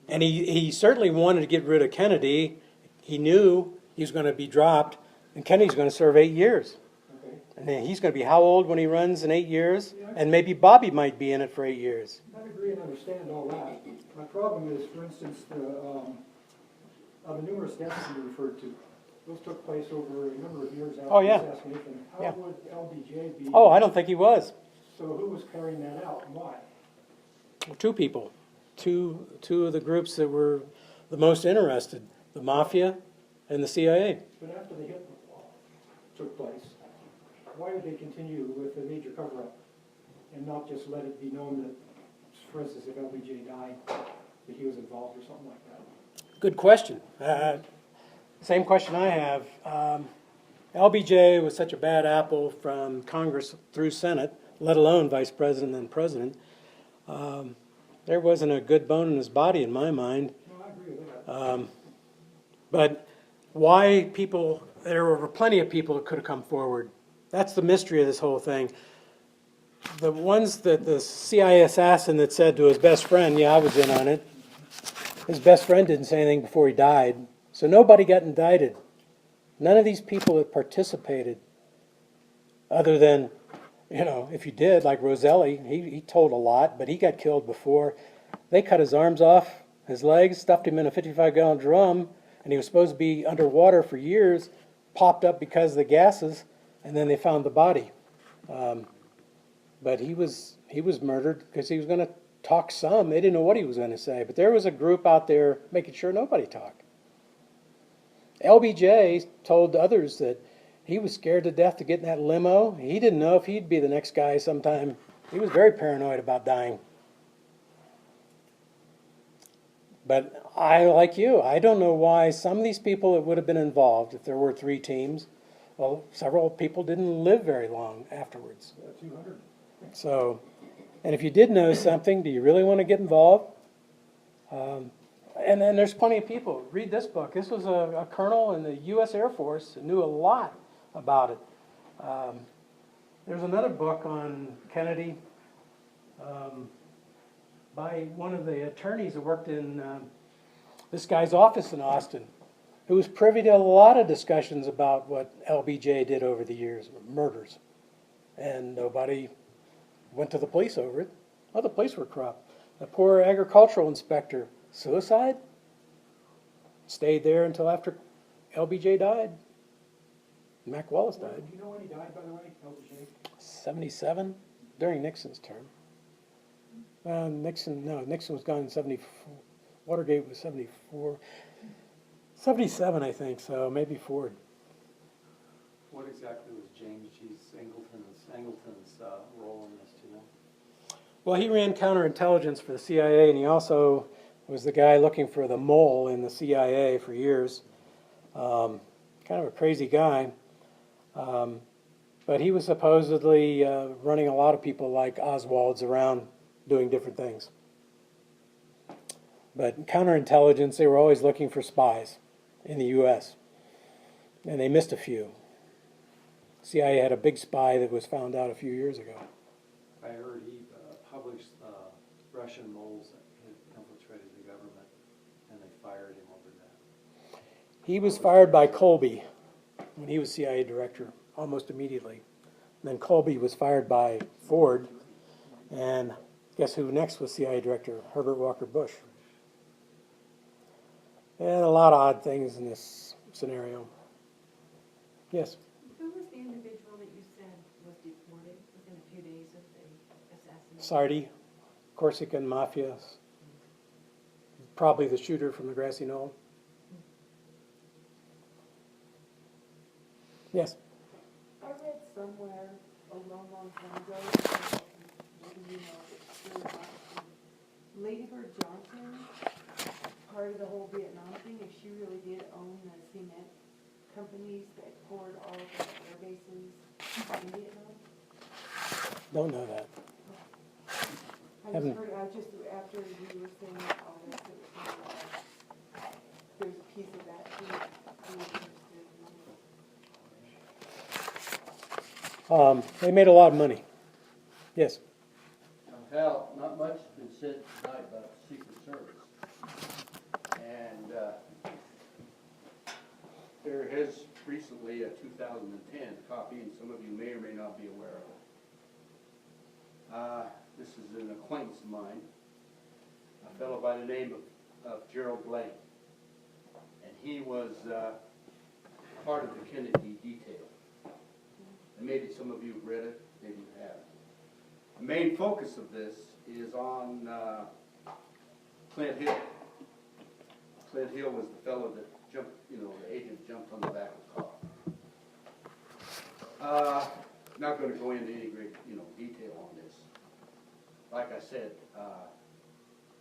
Speaker 1: and he certainly wanted to get rid of Kennedy. He knew he was going to be dropped, and Kennedy's going to serve 8 years.
Speaker 3: Okay.
Speaker 1: And then he's going to be how old when he runs in 8 years? And maybe Bobby might be in it for 8 years.
Speaker 3: I agree and understand all that. My problem is, for instance, the numerous deaths you referred to. Those took place over a number of years after
Speaker 1: Oh, yeah.
Speaker 3: the assassination.
Speaker 1: Yeah.
Speaker 3: How would LBJ be?
Speaker 1: Oh, I don't think he was.
Speaker 3: So who was carrying that out and why?
Speaker 1: Two people, two of the groups that were the most interested, the mafia and the CIA.
Speaker 3: But after the hit took place, why would they continue with the major cover-up and not just let it be known that, for instance, if LBJ died, that he was involved or something like that?
Speaker 1: Good question. Same question I have. LBJ was such a bad apple from Congress through Senate, let alone vice president and president. There wasn't a good bone in his body in my mind.
Speaker 3: No, I agree with that.
Speaker 1: But why people, there were plenty of people that could have come forward. That's the mystery of this whole thing. The ones that the CIA assassin that said to his best friend, yeah, I was in on it. His best friend didn't say anything before he died. So nobody got indicted. None of these people that participated, other than, if you did, like Roselli, he told a lot, but he got killed before. They cut his arms off, his legs, stuffed him in a 55-gallon drum, and he was supposed to be underwater for years, popped up because of the gases, and then they found the body. But he was murdered because he was going to talk some. They didn't know what he was going to say. But there was a group out there making sure nobody talked. LBJ told others that he was scared to death to get in that limo. He didn't know if he'd be the next guy sometime. He was very paranoid about dying. But I, like you, I don't know why some of these people that would have been involved, if there were 3 teams, well, several people didn't live very long afterwards.
Speaker 3: 200.
Speaker 1: So, and if you did know something, do you really want to get involved? And then there's plenty of people. Read this book. This was a colonel in the U.S. Air Force that knew a lot about it. There's another book on Kennedy by one of the attorneys that worked in this guy's office in Austin, who was privy to a lot of discussions about what LBJ did over the years, murders. And nobody went to the police over it. Oh, the police were corrupt. The poor agricultural inspector, suicide? Stayed there until after LBJ died. Mac Wallace died.
Speaker 3: Do you know when he died, by the way, LBJ?
Speaker 1: 77, during Nixon's term. Nixon was gone in 74. Watergate was 74. 77, I think, so maybe Ford.
Speaker 2: What exactly was James G. Singleton's role in this, do you know?
Speaker 1: Well, he ran counterintelligence for the CIA, and he also was the guy looking for the mole in the CIA for years. Kind of a crazy guy. But he was supposedly running a lot of people like Oswald's around doing different things. But counterintelligence, they were always looking for spies in the U.S., and they missed a few. CIA had a big spy that was found out a few years ago.
Speaker 2: I heard he published Russian moles that had infiltrated the government, and they fired him over that.
Speaker 1: He was fired by Colby when he was CIA director, almost immediately. And then Colby was fired by Ford, and guess who next was CIA director? Herbert Walker Bush. And a lot of odd things in this scenario. Yes?
Speaker 4: Who was the individual that you said was deported within a few days of the assassination?
Speaker 1: Sardi, Corsican Mafia. Probably the shooter from the grassy knoll. Yes?
Speaker 4: I read somewhere a long time ago, maybe you know it's true or not, Lady Bird Johnson, part of the whole Vietnam thing, if she really did own the cement companies that poured all the air bases in Vietnam?
Speaker 1: Don't know that.
Speaker 4: After you were saying all this, it was there's a piece of that too.
Speaker 1: They made a lot of money. Yes?
Speaker 5: Hal, not much has been said tonight about the Secret Service. And there has recently a 2010 copy, and some of you may or may not be aware of it. This is an acquaintance of mine, a fellow by the name of Gerald Blaine. And he was part of the Kennedy detail. And maybe some of you have read it, maybe you haven't. The main focus of this is on Clint Hill. Clint Hill was the fellow that jumped, the agent jumped on the back of the car. Not going to go into any great, detail on this. Like I said,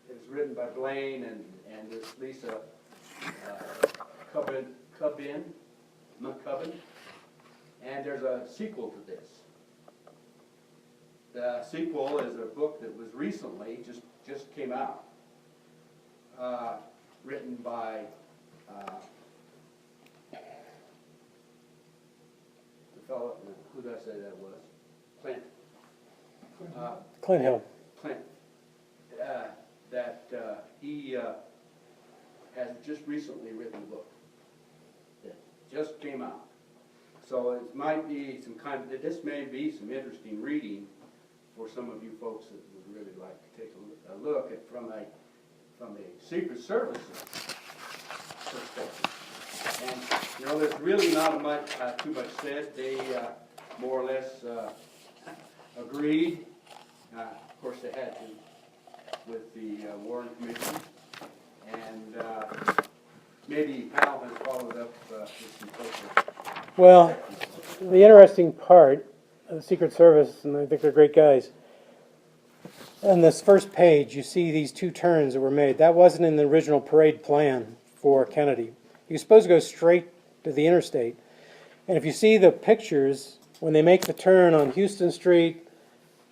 Speaker 5: it was written by Blaine and this Lisa Cubbin, and there's a sequel to this. The sequel is a book that was recently, just came out, written by the fellow, who did I say that was? Clint.
Speaker 1: Clint Hill.
Speaker 5: Clint. He has just recently written a book that just came out. So it might be this may be some interesting reading for some of you folks that would really like to take a look at from a Secret Service perspective. And there's really not too much said. They more or less agreed. Of course, they had to with the Warren Commission, and maybe Hal has followed up with some questions.
Speaker 1: Well, the interesting part of the Secret Service, and I think they're great guys, on this first page you see these two turns that were made. That wasn't in the original parade plan for Kennedy. He was supposed to go straight to the interstate. And if you see the pictures, when they make the turn on Houston Street,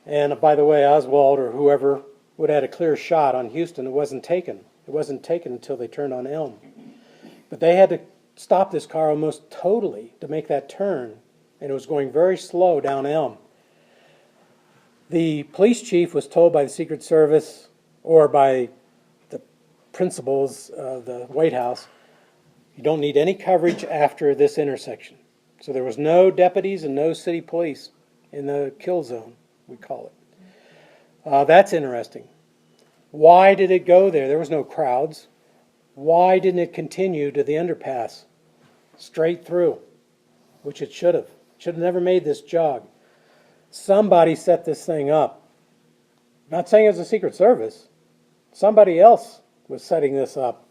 Speaker 1: and by the way, Oswald or whoever would have had a clear shot on Houston, it wasn't taken. It wasn't taken until they turned on Elm. But they had to stop this car almost totally to make that turn, and it was going very slow down Elm. The police chief was told by the Secret Service or by the principals of the White House, you don't need any coverage after this intersection. So there was no deputies and no city police in the kill zone, we call it. That's interesting. Why did it go there? There was no crowds. Why didn't it continue to the underpass? Straight through, which it should have. Should have never made this jog. Somebody set this thing up. Not saying it was the Secret Service. Somebody else was setting this up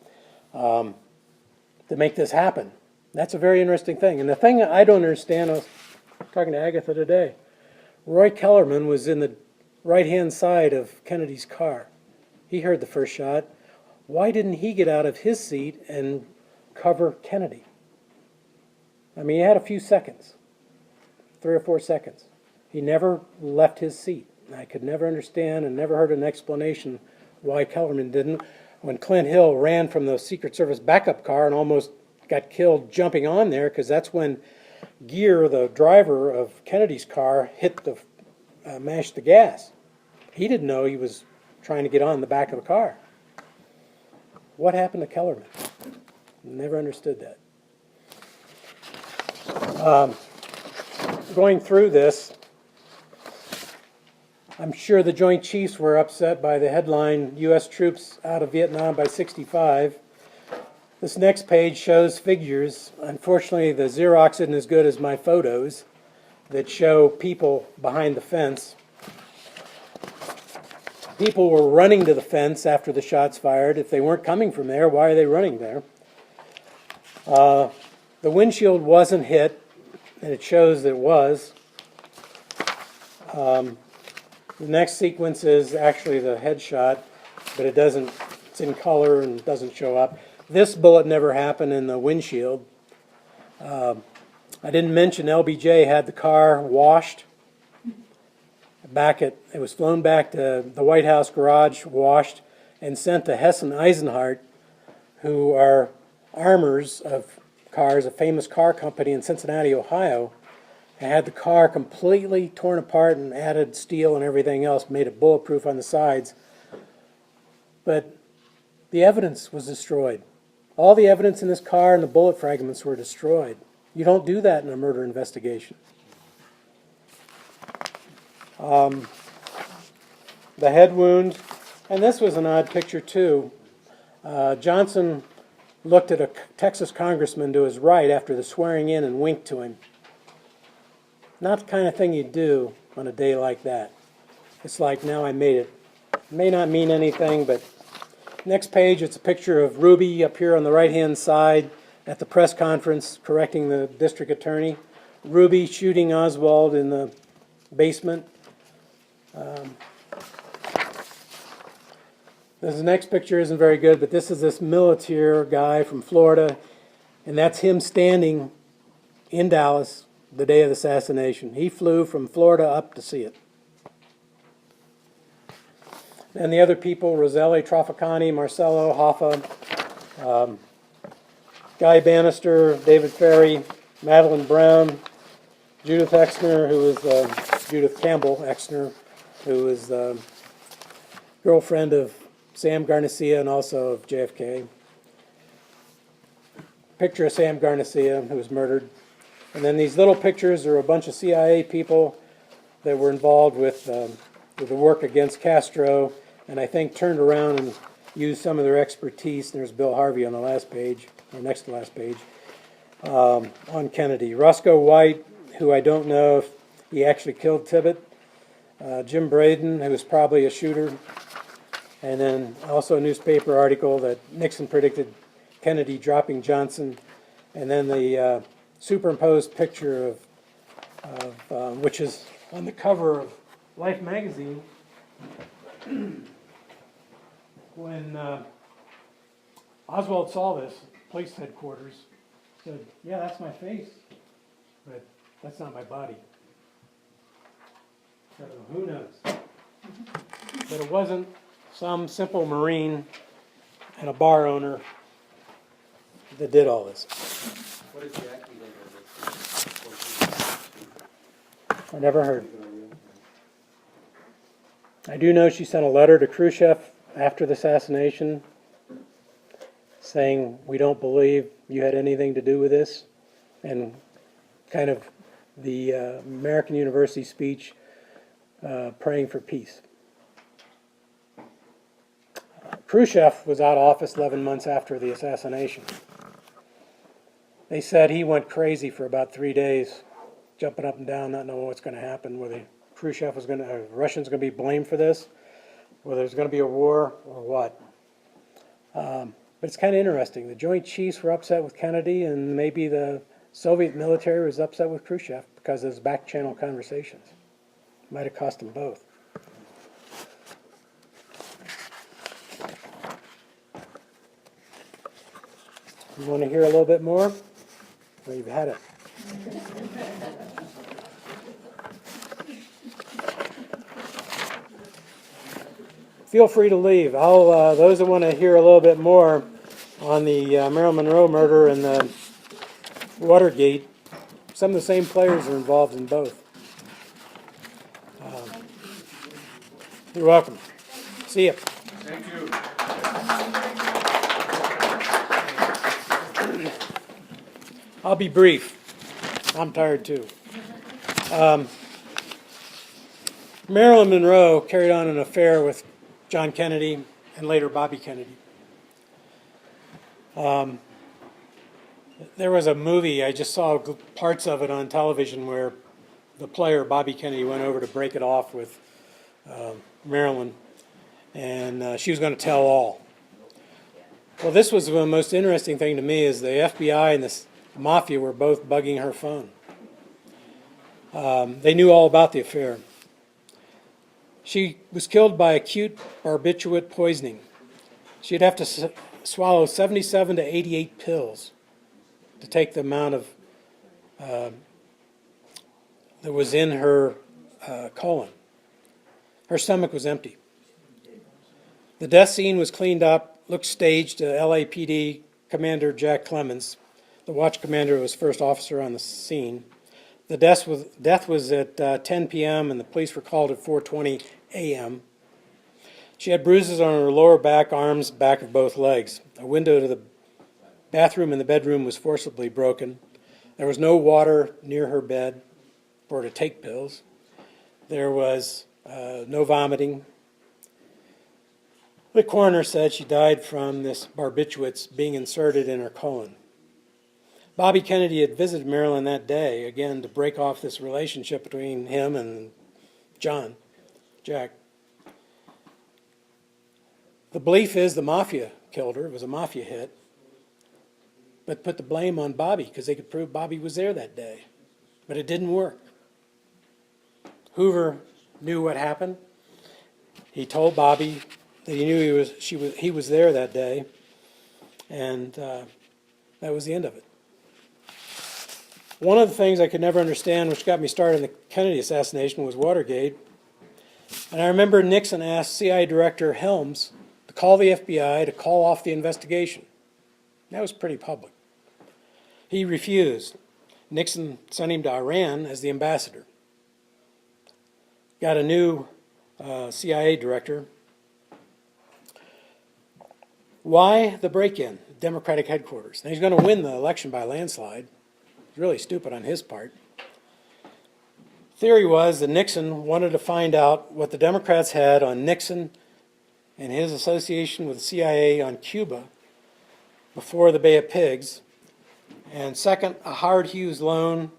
Speaker 1: to make this happen. That's a very interesting thing. And the thing I don't understand, I was talking to Agatha today, Roy Kellerman was in the right-hand side of Kennedy's car. He heard the first shot. Why didn't he get out of his seat and cover Kennedy? I mean, he had a few seconds, 3 or 4 seconds. He never left his seat. I could never understand and never heard an explanation why Kellerman didn't. When Clint Hill ran from the Secret Service backup car and almost got killed jumping on there, because that's when Gear, the driver of Kennedy's car, mashed the gas. He didn't know he was trying to get on the back of the car. What happened to Kellerman? Never understood that. Going through this, I'm sure the Joint Chiefs were upset by the headline, U.S. troops out of Vietnam by 65. This next page shows figures. Unfortunately, the Xerox isn't as good as my photos that show people behind the fence. People were running to the fence after the shots fired. If they weren't coming from there, why are they running there? The windshield wasn't hit, and it shows that it was. The next sequence is actually the headshot, but it doesn't. It's in color and doesn't show up. This bullet never happened in the windshield. I didn't mention LBJ had the car washed. It was flown back to the White House garage, washed, and sent to Hess and Eisenhart, who are armors of cars, a famous car company in Cincinnati, Ohio, and had the car completely torn apart and added steel and everything else, made it bulletproof on the sides. But the evidence was destroyed. All the evidence in this car and the bullet fragments were destroyed. You don't do that in a murder investigation. The head wound, and this was an odd picture too. Johnson looked at a Texas congressman to his right after the swearing in and winked to him. Not the kind of thing you do on a day like that. It's like, now I made it. May not mean anything, but next page, it's a picture of Ruby up here on the right-hand side at the press conference correcting the district attorney. Ruby shooting Oswald in the basement. This next picture isn't very good, but this is this militaire guy from Florida, and that's him standing in Dallas the day of the assassination. He flew from Florida up to see it. And the other people, Roselli, Traficani, Marcello, Hoffa, Guy Bannister, David Ferry, Madeline Brown, Judith Exner, who was Judith Campbell Exner, who was the girlfriend of Sam Garnacia and also of JFK. Picture of Sam Garnacia, who was murdered. And then these little pictures are a bunch of CIA people that were involved with the work against Castro, and I think turned around and used some of their expertise. There's Bill Harvey on the last page, or next to last page, on Kennedy. Roscoe White, who I don't know if he actually killed Tibbet. Jim Braden, who was probably a shooter. And then also a newspaper article that Nixon predicted Kennedy dropping Johnson. And then the superimposed picture of which is on the cover of Life magazine, when Oswald saw this, police headquarters, said, "Yeah, that's my face, but that's not my body." So who knows? But it wasn't some simple Marine and a bar owner that did all this.
Speaker 2: What is the acting date of this?
Speaker 1: I never heard. I do know she sent a letter to Khrushchev after the assassination saying, "We don't believe you had anything to do with this," and kind of the American University speech praying for peace. Khrushchev was out of office 11 months after the assassination. They said he went crazy for about 3 days, jumping up and down, not knowing what's going to happen, whether Khrushchev was Russians going to be blamed for this, whether there's going to be a war or what. But it's kind of interesting. The Joint Chiefs were upset with Kennedy, and maybe the Soviet military was upset with Khrushchev because of his back-channel conversations. Might have cost them both. You want to hear a little bit more? Well, you've had it. Feel free to leave. Those that want to hear a little bit more on the Marilyn Monroe murder and the Watergate, some of the same players are involved in both. You're welcome. See you.
Speaker 5: Thank you.
Speaker 1: I'll be brief. I'm tired too. Marilyn Monroe carried on an affair with John Kennedy and later Bobby Kennedy. There was a movie, I just saw parts of it on television, where the player Bobby Kennedy went over to break it off with Marilyn, and she was going to tell all. Well, this was the most interesting thing to me, is the FBI and the Mafia were both bugging her phone. They knew all about the affair. She was killed by acute barbiturate poisoning. She'd have to swallow 77 to 88 pills to take the amount of that was in her colon. Her stomach was empty. The death scene was cleaned up, looked staged to LAPD Commander Jack Clemens, the watch commander who was first officer on the scene. The death was at 10 p.m. and the police were called at 4:20 a.m. She had bruises on her lower back, arms, back of both legs. A window to the bathroom in the bedroom was forcibly broken. There was no water near her bed for her to take pills. There was no vomiting. The coroner said she died from this barbiturates being inserted in her colon. Bobby Kennedy had visited Maryland that day, again, to break off this relationship between him and Jack. The belief is the mafia killed her. It was a mafia hit. But put the blame on Bobby because they could prove Bobby was there that day. But it didn't work. Hoover knew what happened. He told Bobby that he knew he was there that day, and that was the end of it. One of the things I could never understand, which got me started in the Kennedy assassination, was Watergate. And I remember Nixon asked CIA Director Helms to call the FBI to call off the investigation. That was pretty public. He refused. Nixon sent him to Iran as the ambassador. Got a new CIA director. Why the break-in? Democratic headquarters. Now he's going to win the election by a landslide. It's really stupid on his part. Theory was that Nixon wanted to find out what the Democrats had on Nixon and his association with the CIA on Cuba before the Bay of Pigs. And second, a Howard Hughes loan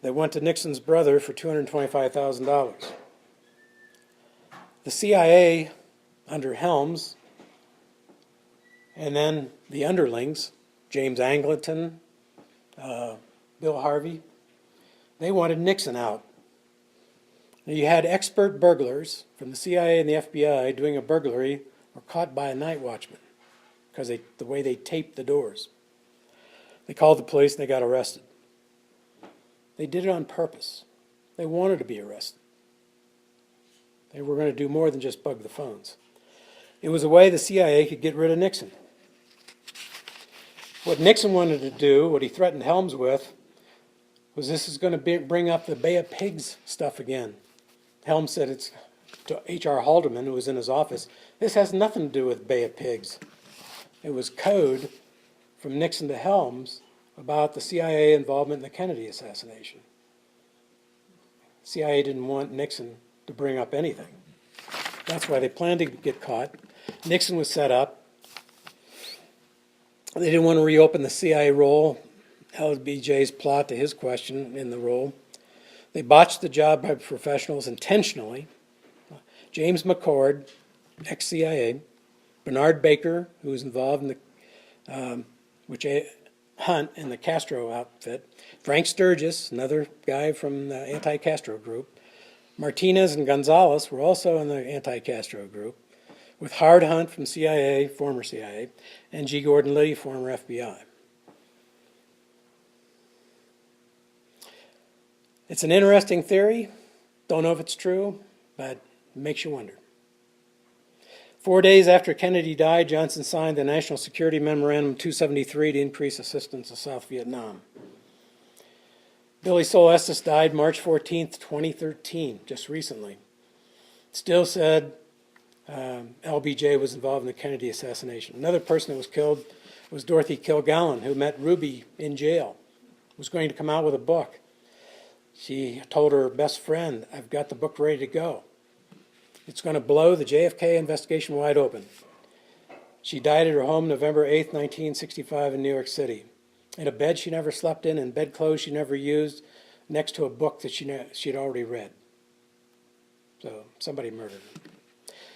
Speaker 1: that went to Nixon's brother for $225,000. The CIA, under Helms, and then the underlings, James Angleton, Bill Harvey, they wanted Nixon out. Now you had expert burglars from the CIA and the FBI doing a burglary were caught by a night watchman because the way they taped the doors. They called the police and they got arrested. They did it on purpose. They wanted to be arrested. They were going to do more than just bug the phones. It was a way the CIA could get rid of Nixon. What Nixon wanted to do, what he threatened Helms with, was this is going to bring up the Bay of Pigs stuff again. Helms said it's to H.R. Haldeman, who was in his office, this has nothing to do with Bay of Pigs. It was code from Nixon to Helms about the CIA involvement in the Kennedy assassination. CIA didn't want Nixon to bring up anything. That's why they planned to get caught. Nixon was set up. They didn't want to reopen the CIA role, LBJ's plot to his question in the role. They botched the job by professionals intentionally. James McCord, ex-CIA, Bernard Baker, who was involved in the Hunt in the Castro outfit, Frank Sturgis, another guy from the anti-Castro group, Martinez and Gonzalez were also in the anti-Castro group, with Howard Hunt from CIA, former CIA, and G. Gordon Liddy, former FBI. It's an interesting theory. Don't know if it's true, but it makes you wonder. 4 days after Kennedy died, Johnson signed the National Security Memorandum 273 to increase assistance to South Vietnam. Billy Sol Estes died March 14th, 2013, just recently. Still said LBJ was involved in the Kennedy assassination. Another person that was killed was Dorothy Kilgallen, who met Ruby in jail, was going to come out with a book. She told her best friend, I've got the book ready to go. It's going to blow the JFK investigation wide open. She died at her home November 8th, 1965 in New York City, in a bed she never slept in bedclothes she never used, next to a book that she'd already read. So somebody murdered her.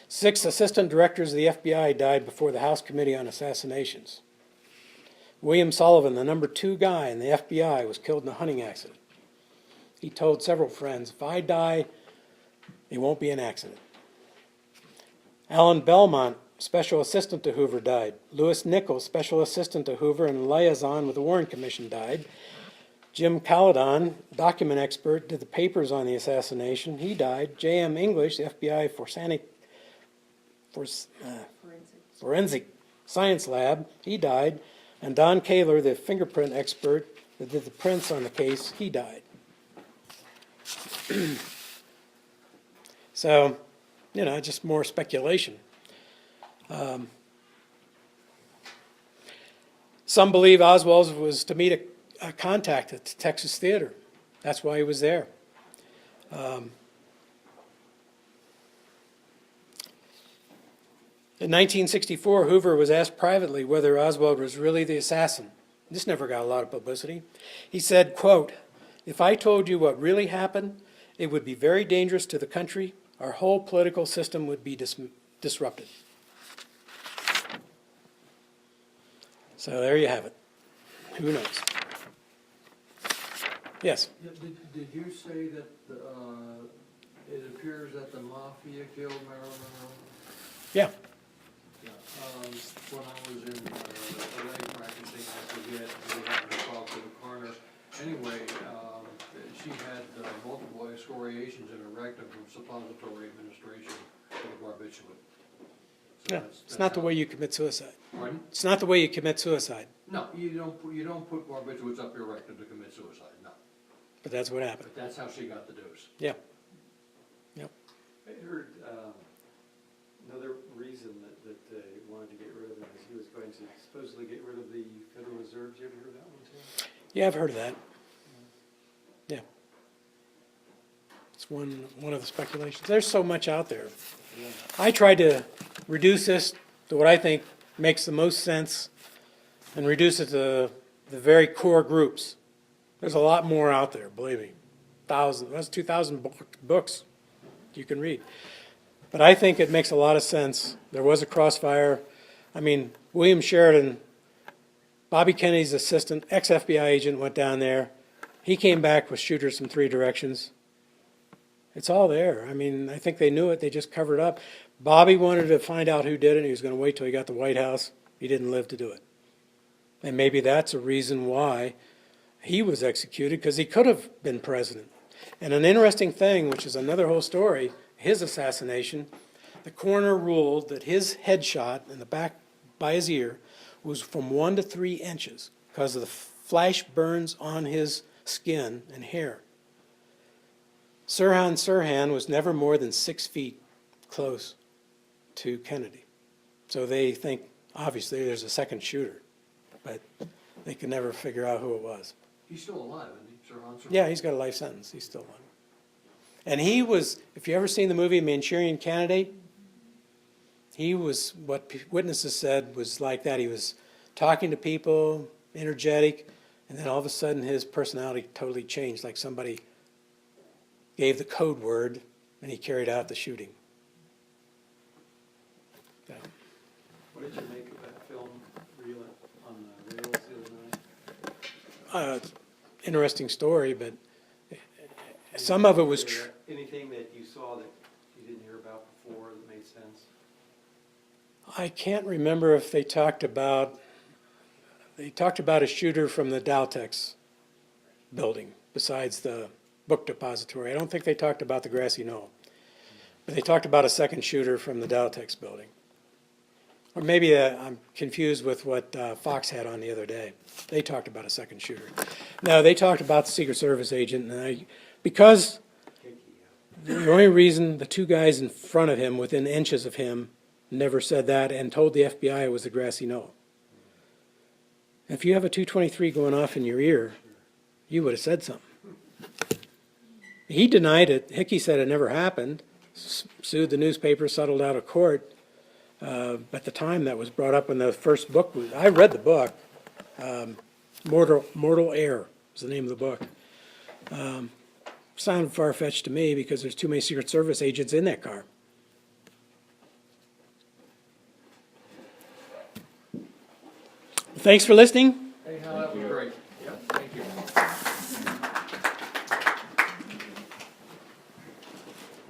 Speaker 1: 6 assistant directors of the FBI died before the House Committee on Assassinations. William Sullivan, the number 2 guy in the FBI, was killed in a hunting accident. He told several friends, if I die, it won't be an accident. Alan Belmont, special assistant to Hoover, died. Lewis Nichols, special assistant to Hoover and liaison with the Warren Commission, died. Jim Caledon, document expert, did the papers on the assassination. He died. J.M. English, the FBI forensic science lab, he died. And Don Kaler, the fingerprint expert that did the prints on the case, he died. So, just more speculation. Some believe Oswald was to meet a contact at the Texas Theater. That's why he was there. In 1964, Hoover was asked privately whether Oswald was really the assassin. This never got a lot of publicity. He said, quote, "If I told you what really happened, it would be very dangerous to the country. Our whole political system would be disrupted." So there you have it. Who knows? Yes?
Speaker 6: Yeah, did you say that it appears that the mafia killed Marilyn Monroe?
Speaker 1: Yeah.
Speaker 6: Yeah. When I was in LA practicing, I forget, we happened to talk to the coroner. Anyway, she had multiple excoriations in her rectum from suppository administration of the barbiturate. So
Speaker 1: Yeah. It's not the way you commit suicide.
Speaker 6: Pardon?
Speaker 1: It's not the way you commit suicide,
Speaker 6: No, you don't put barbiturates up your rectum to commit suicide, no.
Speaker 1: but that's what happened.
Speaker 6: But that's how she got the dose.
Speaker 1: Yeah. Yep.
Speaker 2: I heard another reason that they wanted to get rid of him is he was going to supposedly get rid of the Federal Reserve. You ever heard that one too?
Speaker 1: Yeah, I've heard of that. Yeah. It's one of the speculations. There's so much out there.
Speaker 2: Yeah.
Speaker 1: I tried to reduce this to what I think makes the most sense and reduce it to the very core groups. There's a lot more out there, believe me. That's 2,000 books you can read. But I think it makes a lot of sense. There was a crossfire. I mean, William Sheridan, Bobby Kennedy's assistant, ex-FBI agent, went down there. He came back with shooters from 3 directions. It's all there. I mean, I think they knew it. They just covered it up. Bobby wanted to find out who did it. He was going to wait till he got the White House. He didn't live to do it. And maybe that's a reason why he was executed, because he could have been president. And an interesting thing, which is another whole story, his assassination, the coroner ruled that his headshot in the back by his ear was from 1 to 3 inches because of the flash burns on his skin and hair. Sirhan was never more than 6 feet close to Kennedy. So they think, obviously, there's a second shooter, but they could never figure out who it was.
Speaker 6: He's still alive, isn't he, Sir Hans?
Speaker 1: Yeah, he's got a life sentence. He's still alive. And he was, if you ever seen the movie Manchurian Candidate, he was, what witnesses said was like that. He was talking to people, energetic, and then all of a sudden his personality totally changed, like somebody gave the code word and he carried out the shooting. Okay.
Speaker 2: What did you make of that film reel on the rails the other night?
Speaker 1: Interesting story, but some of it was
Speaker 2: Was
Speaker 1: true.
Speaker 2: there anything that you saw that you didn't hear about before that made sense?
Speaker 1: I can't remember if they talked about a shooter from the Daltex building besides the book depository. I don't think they talked about the grassy knoll. But they talked about a second shooter from the Daltex building. Or maybe I'm confused with what Fox had on the other day. They talked about a second shooter. No, they talked about the Secret Service agent, and because the only reason the 2 guys in front of him, within inches of him, never said that and told the FBI it was the grassy knoll. If you have a 223 going off in your ear, you would have said something. He denied it. Hickey said it never happened, sued the newspaper, settled out of court. At the time, that was brought up in the first book. I read the book. Mortal Air was the name of the book. Sounded far-fetched to me because there's too many Secret Service agents in that car. Thanks for listening.